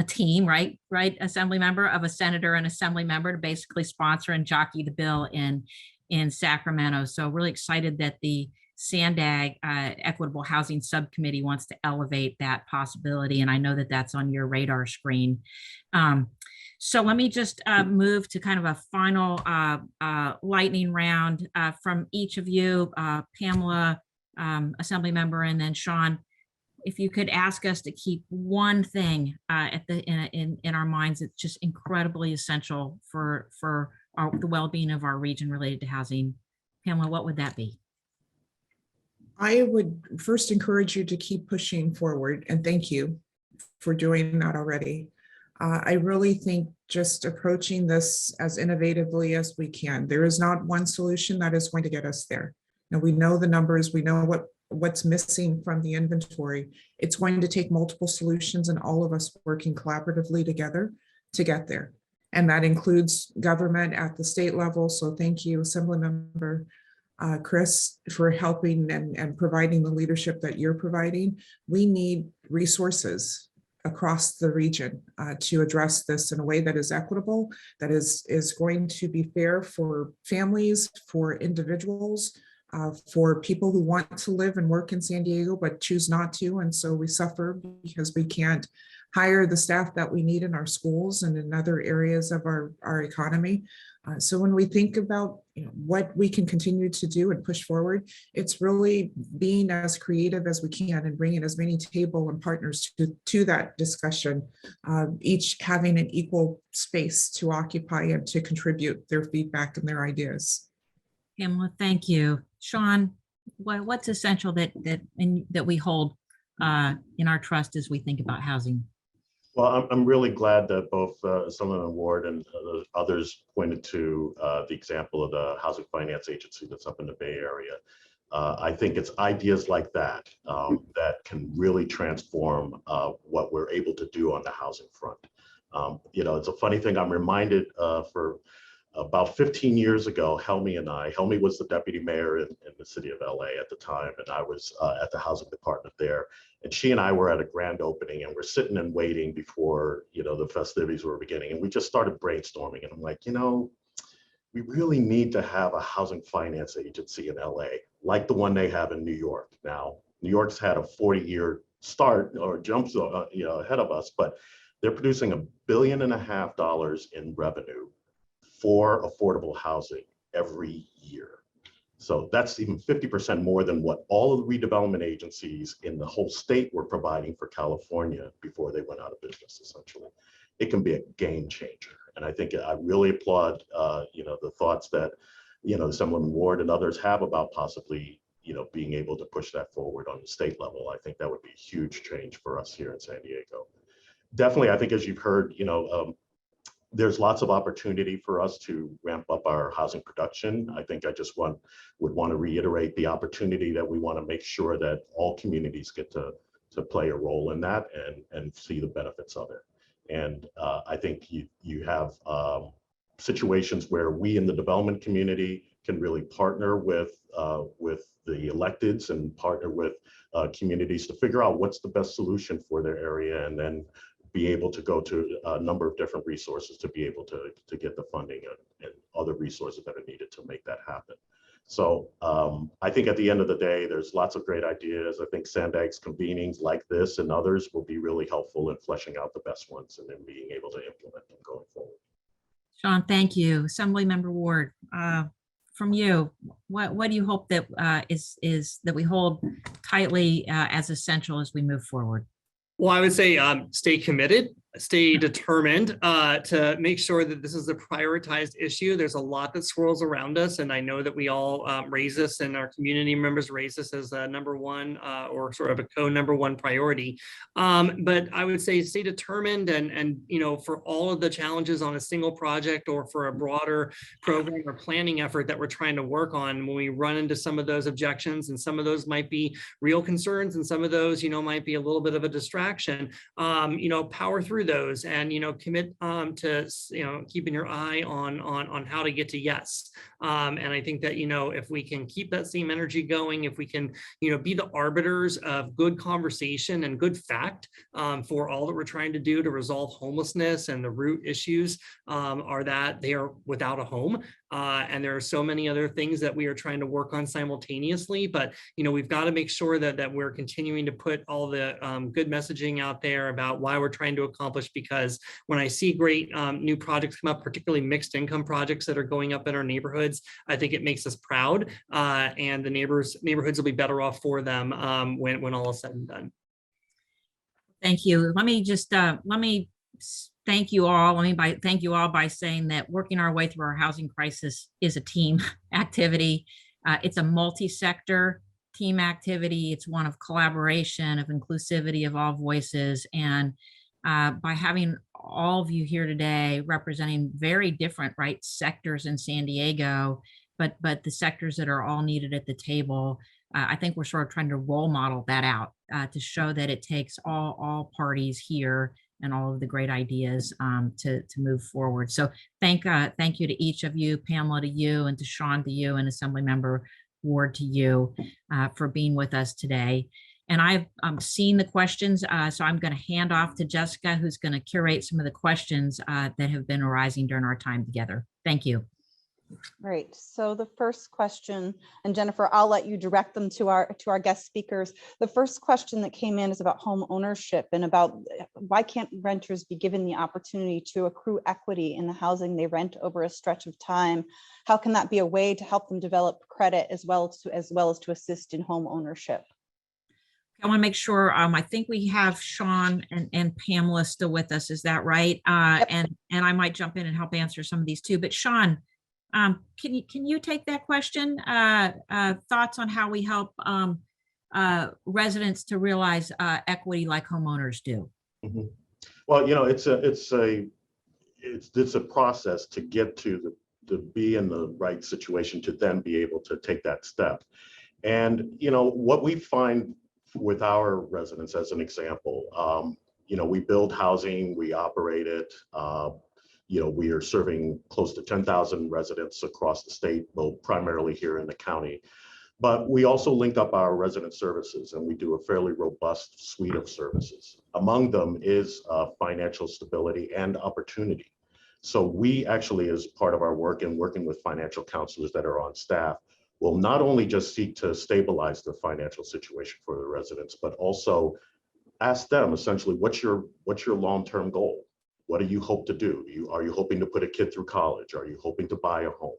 team, right, assembly member, of a senator and assembly member to basically sponsor and jockey the bill in Sacramento. So really excited that the SANDAG Equitable Housing Subcommittee wants to elevate that possibility. And I know that that's on your radar screen. So let me just move to kind of a final lightning round from each of you, Pamela, assembly member, and then Sean. If you could ask us to keep one thing in our minds that's just incredibly essential for the well-being of our region related to housing. Pamela, what would that be? I would first encourage you to keep pushing forward, and thank you for doing that already. I really think just approaching this as innovatively as we can. There is not one solution that is going to get us there. Now, we know the numbers, we know what's missing from the inventory. It's going to take multiple solutions and all of us working collaboratively together to get there. And that includes government at the state level. So thank you, Assemblymember Chris, for helping and providing the leadership that you're providing. We need resources across the region to address this in a way that is equitable, that is going to be fair for families, for individuals, for people who want to live and work in San Diego but choose not to. And so we suffer because we can't hire the staff that we need in our schools and in other areas of our economy. So when we think about what we can continue to do and push forward, it's really being as creative as we can and bringing as many table and partners to that discussion, each having an equal space to occupy and to contribute their feedback and their ideas. Pamela, thank you. Sean, what's essential that we hold in our trust as we think about housing? Well, I'm really glad that both Assemblymember Ward and others pointed to the example of the housing finance agency that's up in the Bay Area. I think it's ideas like that that can really transform what we're able to do on the housing front. You know, it's a funny thing. I'm reminded for about 15 years ago, Helmy was the deputy mayor in the city of LA at the time, and I was at the housing department there. And she and I were at a grand opening, and we're sitting and waiting before, you know, the festivities were beginning. And we just started brainstorming, and I'm like, you know, we really need to have a housing finance agency in LA, like the one they have in New York. Now, New York's had a 40-year start or jumps, you know, ahead of us, but they're producing $1.5 billion in revenue for affordable housing every year. So that's even 50% more than what all of the redevelopment agencies in the whole state were providing for California before they went out of business, essentially. It can be a game changer. And I think I really applaud, you know, the thoughts that, you know, Assemblyman Ward and others have about possibly, you know, being able to push that forward on the state level. I think that would be a huge change for us here in San Diego. Definitely, I think as you've heard, you know, there's lots of opportunity for us to ramp up our housing production. I think I just would want to reiterate the opportunity that we want to make sure that all communities get to play a role in that and see the benefits of it. And I think you have situations where we in the development community can really partner with the electeds and partner with communities to figure out what's the best solution for their area, and then be able to go to a number of different resources to be able to get the funding and other resources that are needed to make that happen. So I think at the end of the day, there's lots of great ideas. I think SANDAG's convenings like this and others will be really helpful in fleshing out the best ones and then being able to implement them going forward. Sean, thank you. Assemblymember Ward, from you, what do you hope that is that we hold tightly as essential as we move forward? Well, I would say stay committed, stay determined to make sure that this is a prioritized issue. There's a lot that swirls around us, and I know that we all raise this and our community members raise this as a number one or sort of a co-number one priority. But I would say stay determined and you know, for all of the challenges on a single project or for a broader program or planning effort that we're trying to work on, when we run into some of those objections, and some of those might be real concerns and some of those, you know, might be a little bit of a distraction, you know, power through those and, you know, commit to, you know, keeping your eye on how to get to yes. And I think that, you know, if we can keep that same energy going, if we can, you know, be the arbiters of good conversation and good fact for all that we're trying to do to resolve homelessness, and the root issues are that they are without a home. And there are so many other things that we are trying to work on simultaneously, but, you know, we've got to make sure that we're continuing to put all the good messaging out there about why we're trying to accomplish, because when I see great new projects come up, particularly mixed income projects that are going up in our neighborhoods, I think it makes us proud, and the neighborhoods will be better off for them when all is said and done. Thank you. Let me just thank you all. Thank you all by saying that working our way through our housing crisis is a team activity. It's a multi-sector team activity. It's one of collaboration, of inclusivity, of all voices. And by having all of you here today representing very different sectors in San Diego, but the sectors that are all needed at the table, I think we're sort of trying to role model that out to show that it takes all parties here and all of the great ideas to move forward. So thank you to each of you, Pamela to you, and to Sean to you, and Assemblymember Ward to you for being with us today. And I've seen the questions, so I'm going to hand off to Jessica, who's going to curate some of the questions that have been arising during our time together. Thank you. Great. So the first question, and Jennifer, I'll let you direct them to our guest speakers. The first question that came in is about home ownership and about why can't renters be given the opportunity to accrue equity in the housing they rent over a stretch of time? How can that be a way to help them develop credit as well as to assist in home ownership? I want to make sure, I think we have Sean and Pamela still with us. Is that right? Yep. And I might jump in and help answer some of these too, but Sean, can you take that question? Thoughts on how we help residents to realize equity like homeowners do? Mm-hmm. Well, you know, it's a process to get to be in the right situation to then be able to take that step. And, you know, what we find with our residents, as an example, we build housing, we operate it. We are serving close to 10,000 residents across the state, both primarily here in the county. But we also link up our resident services, and we do a fairly robust suite of services. Among them is financial stability and opportunity. So we actually, as part of our work and working with financial counselors that are on staff, will not only just seek to stabilize the financial situation for the residents, but also ask them essentially, what's your long-term goal? What do you hope to do? Are you hoping to put a kid through college? Are you hoping to buy a home?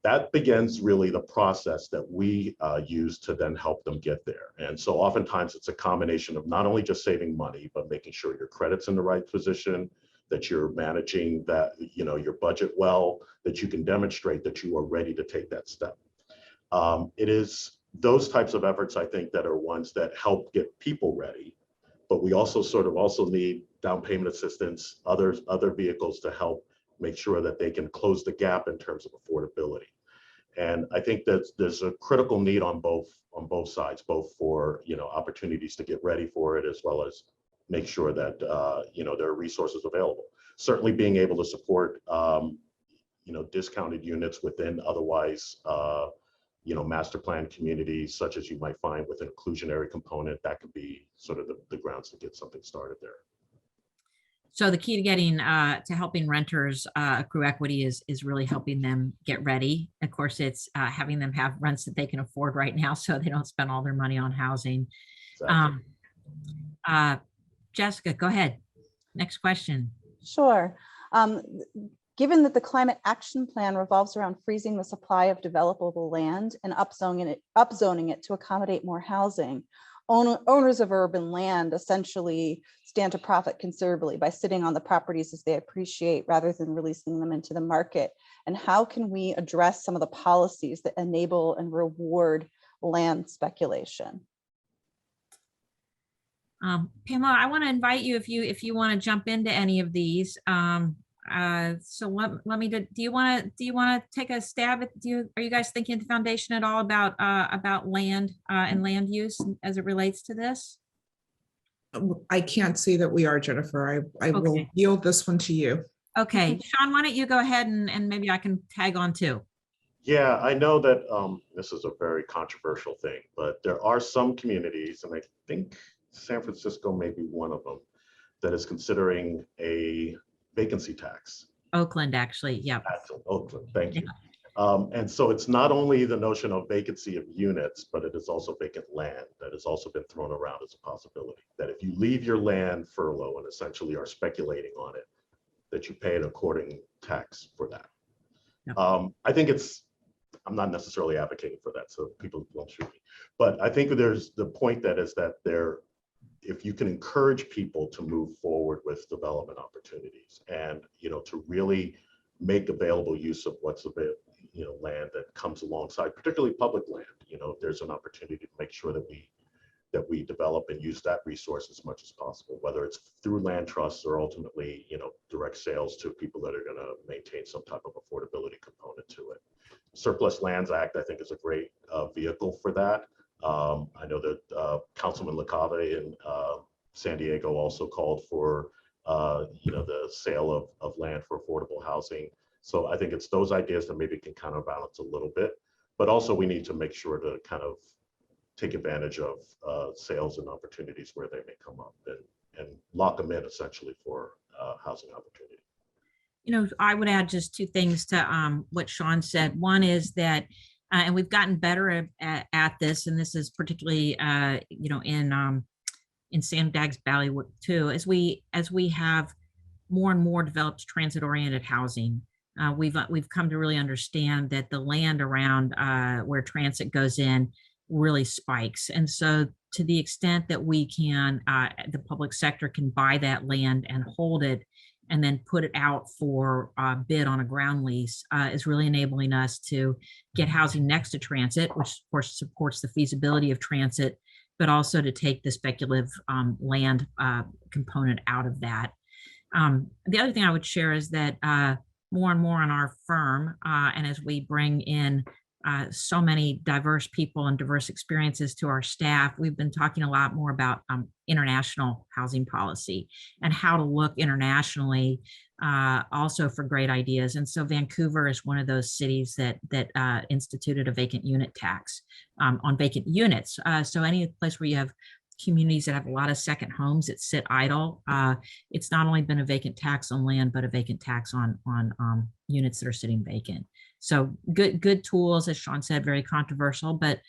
That begins really the process that we use to then help them get there. And so oftentimes it's a combination of not only just saving money, but making sure your credit's in the right position, that you're managing that, your budget well, that you can demonstrate that you are ready to take that step. It is those types of efforts, I think, that are ones that help get people ready, but we also need down payment assistance, other vehicles to help make sure that they can close the gap in terms of affordability. And I think that there's a critical need on both sides, both for opportunities to get ready for it, as well as make sure that there are resources available. Certainly being able to support discounted units within otherwise master plan communities, such as you might find with an inclusionary component, that could be sort of the grounds to get something started there. So the key to getting to helping renters accrue equity is really helping them get ready. Of course, it's having them have rents that they can afford right now, so they don't spend all their money on housing. Exactly. Jessica, go ahead. Next question. Sure. Given that the Climate Action Plan revolves around freezing the supply of developable land and upzoning it to accommodate more housing, owners of urban land essentially stand to profit considerably by sitting on the properties as they appreciate rather than releasing them into the market. And how can we address some of the policies that enable and reward land speculation? Pamela, I want to invite you if you want to jump into any of these. So let me do you want to take a stab at are you guys thinking at the foundation at all about land and land use as it relates to this? I can't say that we are, Jennifer. I Okay. will yield this one to you. Okay, Sean, why don't you go ahead and maybe I can tag on too. Yeah, I know that this is a very controversial thing, but there are some communities, and I think San Francisco may be one of them, that is considering a vacancy tax. Oakland, actually, yeah. Oakland, thank you. And so it's not only the notion of vacancy of units, but it is also vacant land that has also been thrown around as a possibility. That if you leave your land furlough and essentially are speculating on it, that you pay an according tax for that. Yep. I think I'm not necessarily advocating for that, so people won't shoot me. But I think there's the point that is that if you can encourage people to move forward with development opportunities and to really make available use of what's available, land that comes alongside, particularly public land, if there's an opportunity to make sure that we develop and use that resource as much as possible, whether it's through land trusts or ultimately direct sales to people that are going to maintain some type of affordability component to it. Surplus Lands Act, I think, is a great vehicle for that. I know that Councilman LaCava in San Diego also called for the sale of land for affordable housing. So I think it's those ideas that maybe can counterbalance a little bit, but also we need to make sure to kind of take advantage of sales and opportunities where they may come up and lock them in essentially for housing opportunity. I would add just two things to what Sean said. One is that and we've gotten better at this, and this is particularly, in SANDAG's Valley too, as we have more and more developed transit-oriented housing. We've come to really understand that the land around where transit goes in really spikes, and so to the extent that we can, the public sector can buy that land and hold it, and then put it out for bid on a ground lease is really enabling us to get housing next to transit, which of course supports the feasibility of transit, but also to take the speculative land component out of that. The other thing I would share is that more and more in our firm, and as we bring in so many diverse people and diverse experiences to our staff. We've been talking a lot more about international housing policy and how to look internationally also for great ideas. And so Vancouver is one of those cities that instituted a vacant unit tax on vacant units. So any place where you have communities that have a lot of second homes that sit idle, it's not only been a vacant tax on land, but a vacant tax on units that are sitting vacant. So good tools, as Sean said, very controversial, but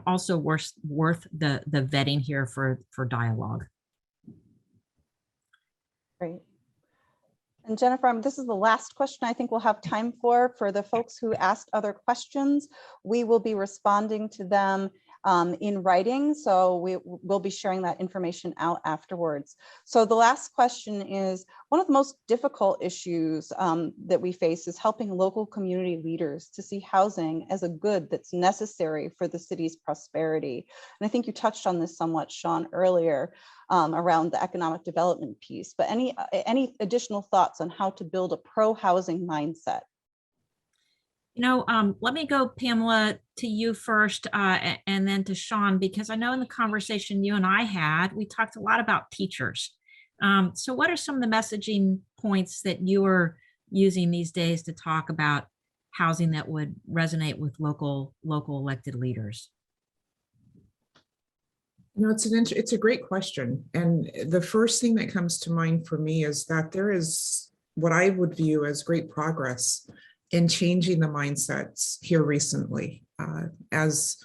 also worth the vetting here for dialogue. Great. And Jennifer, this is the last question I think we'll have time for the folks who asked other questions. We will be responding to them in writing, so we will be sharing that information out afterwards. So the last question is, one of the most difficult issues that we face is helping local community leaders to see housing as a good that's necessary for the city's prosperity. And I think you touched on this somewhat, Sean, earlier around the economic development piece, but any additional thoughts on how to build a pro-housing mindset? Let me go, Pamela, to you first and then to Sean, because I know in the conversation you and I had, we talked a lot about teachers. So what are some of the messaging points that you are using these days to talk about housing that would resonate with local elected leaders? It's a great question. And the first thing that comes to mind for me is that there is what I would view as great progress in changing the mindsets here recently. As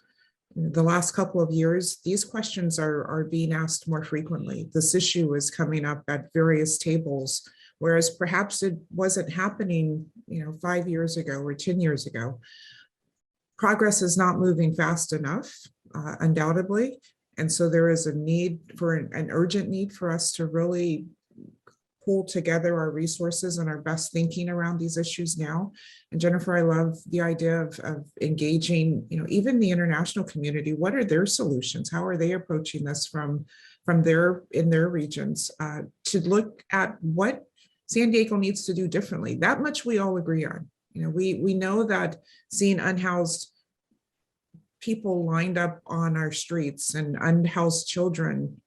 the last couple of years, these questions are being asked more frequently. This issue is coming up at various tables, whereas perhaps it wasn't happening 5 years ago or 10 years ago. Progress is not moving fast enough, undoubtedly. And so there is an urgent need for us to really pull together our resources and our best thinking around these issues now. And Jennifer, I love the idea of engaging, even the international community. What are their solutions? How are they approaching this in their regions to look at what San Diego needs to do differently? That much we all agree on. We know that seeing unhoused people lined up on our streets and unhoused children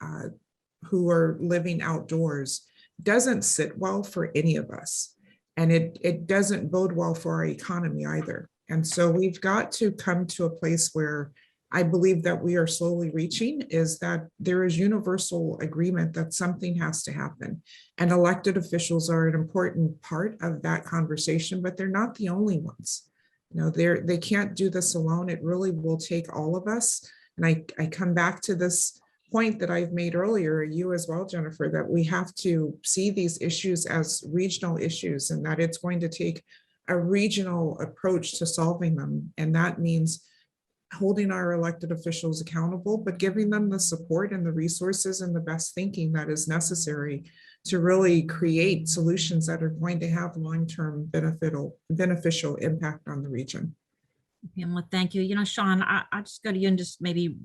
who are living outdoors doesn't sit well for any of us. And it doesn't bode well for our economy either. And so we've got to come to a place where I believe that we are slowly reaching, is that there is universal agreement that something has to happen. And elected officials are an important part of that conversation, but they're not the only ones. They can't do this alone. It really will take all of us. And I come back to this point that I've made earlier, you as well, Jennifer, that we have to see these issues as regional issues, and that it's going to take a regional approach to solving them. And that means holding our elected officials accountable, but giving them the support and the resources and the best thinking that is necessary to really create solutions that are going to have long-term beneficial impact on the region. Pamela, thank you. Sean, I'll just go to you and just maybe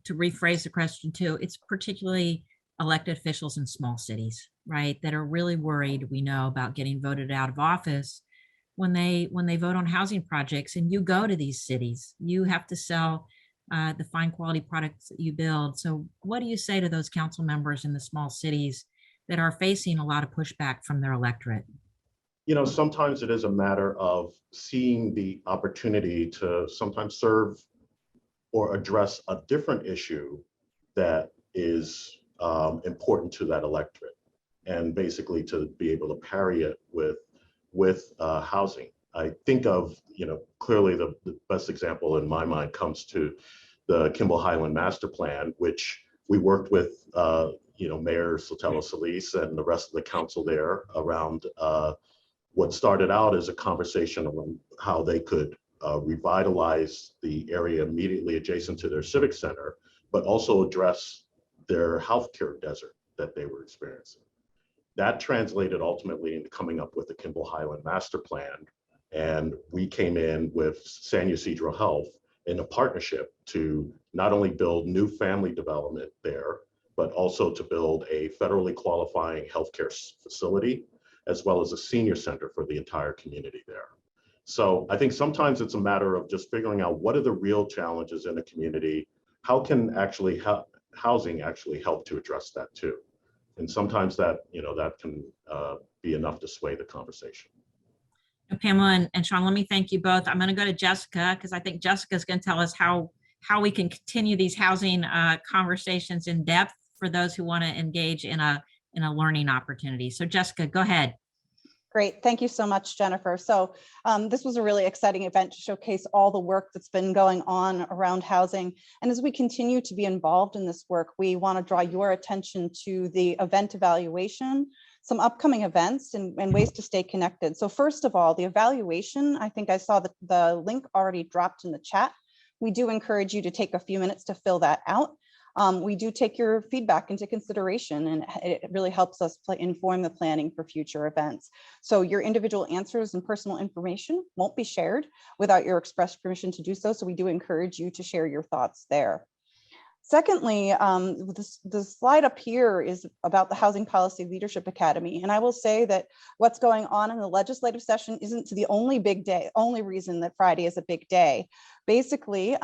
to rephrase the question too. It's particularly elected officials in small cities, right, that are really worried, we know, about getting voted out of office when they vote on housing projects. And you go to these cities, you have to sell the fine quality products that you build. So what do you say to those council members in the small cities that are facing a lot of pushback from their electorate? Sometimes it is a matter of seeing the opportunity to sometimes serve or address a different issue that is important to that electorate, and basically to be able to parry it with housing. I think of, clearly the best example in my mind comes to the Kimball Highland Master Plan, which we worked with, Mayor Sotelo Solis and the rest of the council there around what started out as a conversation around how they could revitalize the area immediately adjacent to their civic center, but also address their healthcare desert that they were experiencing. That translated ultimately into coming up with the Kimball Highland Master Plan. And we came in with San Ysidro Health in a partnership to not only build new family development there, but also to build a federally qualifying healthcare facility, as well as a senior center for the entire community there. So I think sometimes it's a matter of just figuring out what are the real challenges in a community. How can actually housing actually help to address that too? And sometimes that, that can be enough to sway the conversation. Pamela and Sean, let me thank you both. I'm going to go to Jessica because I think Jessica is going to tell us how we can continue these housing conversations in depth for those who want to engage in a learning opportunity. So Jessica, go ahead. Great. Thank you so much, Jennifer. So this was a really exciting event to showcase all the work that's been going on around housing. And as we continue to be involved in this work, we want to draw your attention to the event evaluation, some upcoming events and ways to stay connected. So first of all, the evaluation, I think I saw the link already dropped in the chat. We do encourage you to take a few minutes to fill that out. We do take your feedback into consideration, and it really helps us inform the planning for future events. So your individual answers and personal information won't be shared without your express permission to do so. So we do encourage you to share your thoughts there. Secondly, the slide up here is about the Housing Policy Leadership Academy. And I will say that what's going on in the legislative session isn't the only big day, only reason that Friday is a big day. Basically,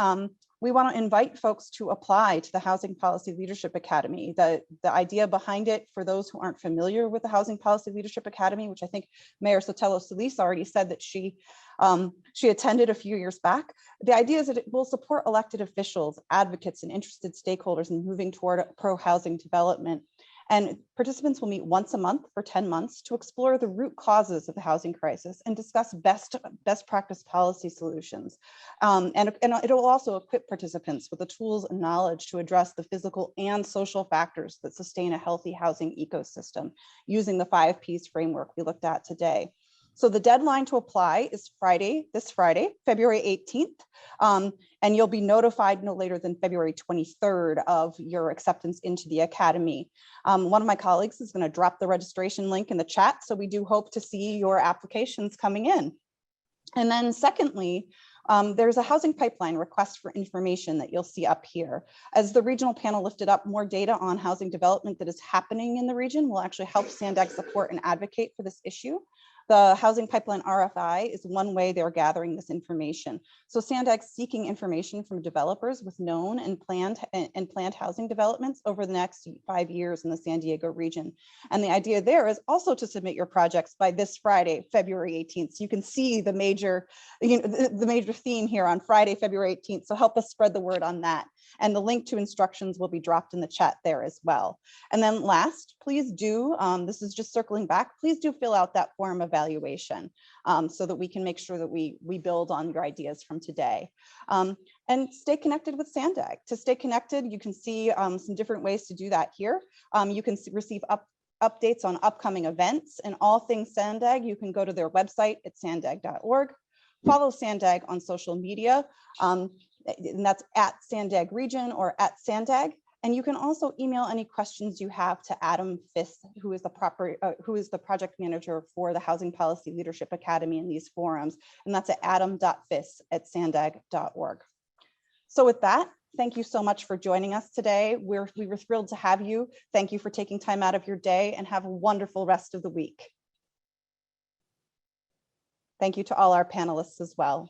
we want to invite folks to apply to the Housing Policy Leadership Academy. The idea behind it, for those who aren't familiar with the Housing Policy Leadership Academy, which I think Mayor Sotelo-Solis already said that she attended a few years back. The idea is that it will support elected officials, advocates, and interested stakeholders in moving toward pro-housing development. And participants will meet once a month for 10 months to explore the root causes of the housing crisis and discuss best practice policy solutions. And it will also equip participants with the tools and knowledge to address the physical and social factors that sustain a healthy housing ecosystem using the 5 Ps framework we looked at today. So the deadline to apply is this Friday, February 18th, and you'll be notified no later than February 23rd of your acceptance into the Academy. One of my colleagues is going to drop the registration link in the chat, so we do hope to see your applications coming in. And then secondly, there's a housing pipeline request for information that you'll see up here. As the regional panel lifted up, more data on housing development that is happening in the region will actually help SANDAG support and advocate for this issue. The Housing Pipeline RFI is one way they're gathering this information. So SANDAG's seeking information from developers with known and planned housing developments over the next 5 years in the San Diego region. And the idea there is also to submit your projects by this Friday, February 18th. So you can see the major, the major theme here on Friday, February 18th. So help us spread the word on that. And the link to instructions will be dropped in the chat there as well. And then last, please do, this is just circling back, please do fill out that form evaluation so that we can make sure that we build on your ideas from today. And stay connected with SANDAG. To stay connected, you can see some different ways to do that here. You can receive updates on upcoming events and all things SANDAG. You can go to their website at sandag.org. Follow SANDAG on social media. And that's at SANDAG Region or at SANDAG. And you can also email any questions you have to Adam Fiss, who is the project manager for the Housing Policy Leadership Academy in these forums. And that's at adam.fiss@sandag.org. So with that, thank you so much for joining us today. We were thrilled to have you. Thank you for taking time out of your day, and have a wonderful rest of the week. Thank you to all our panelists as well.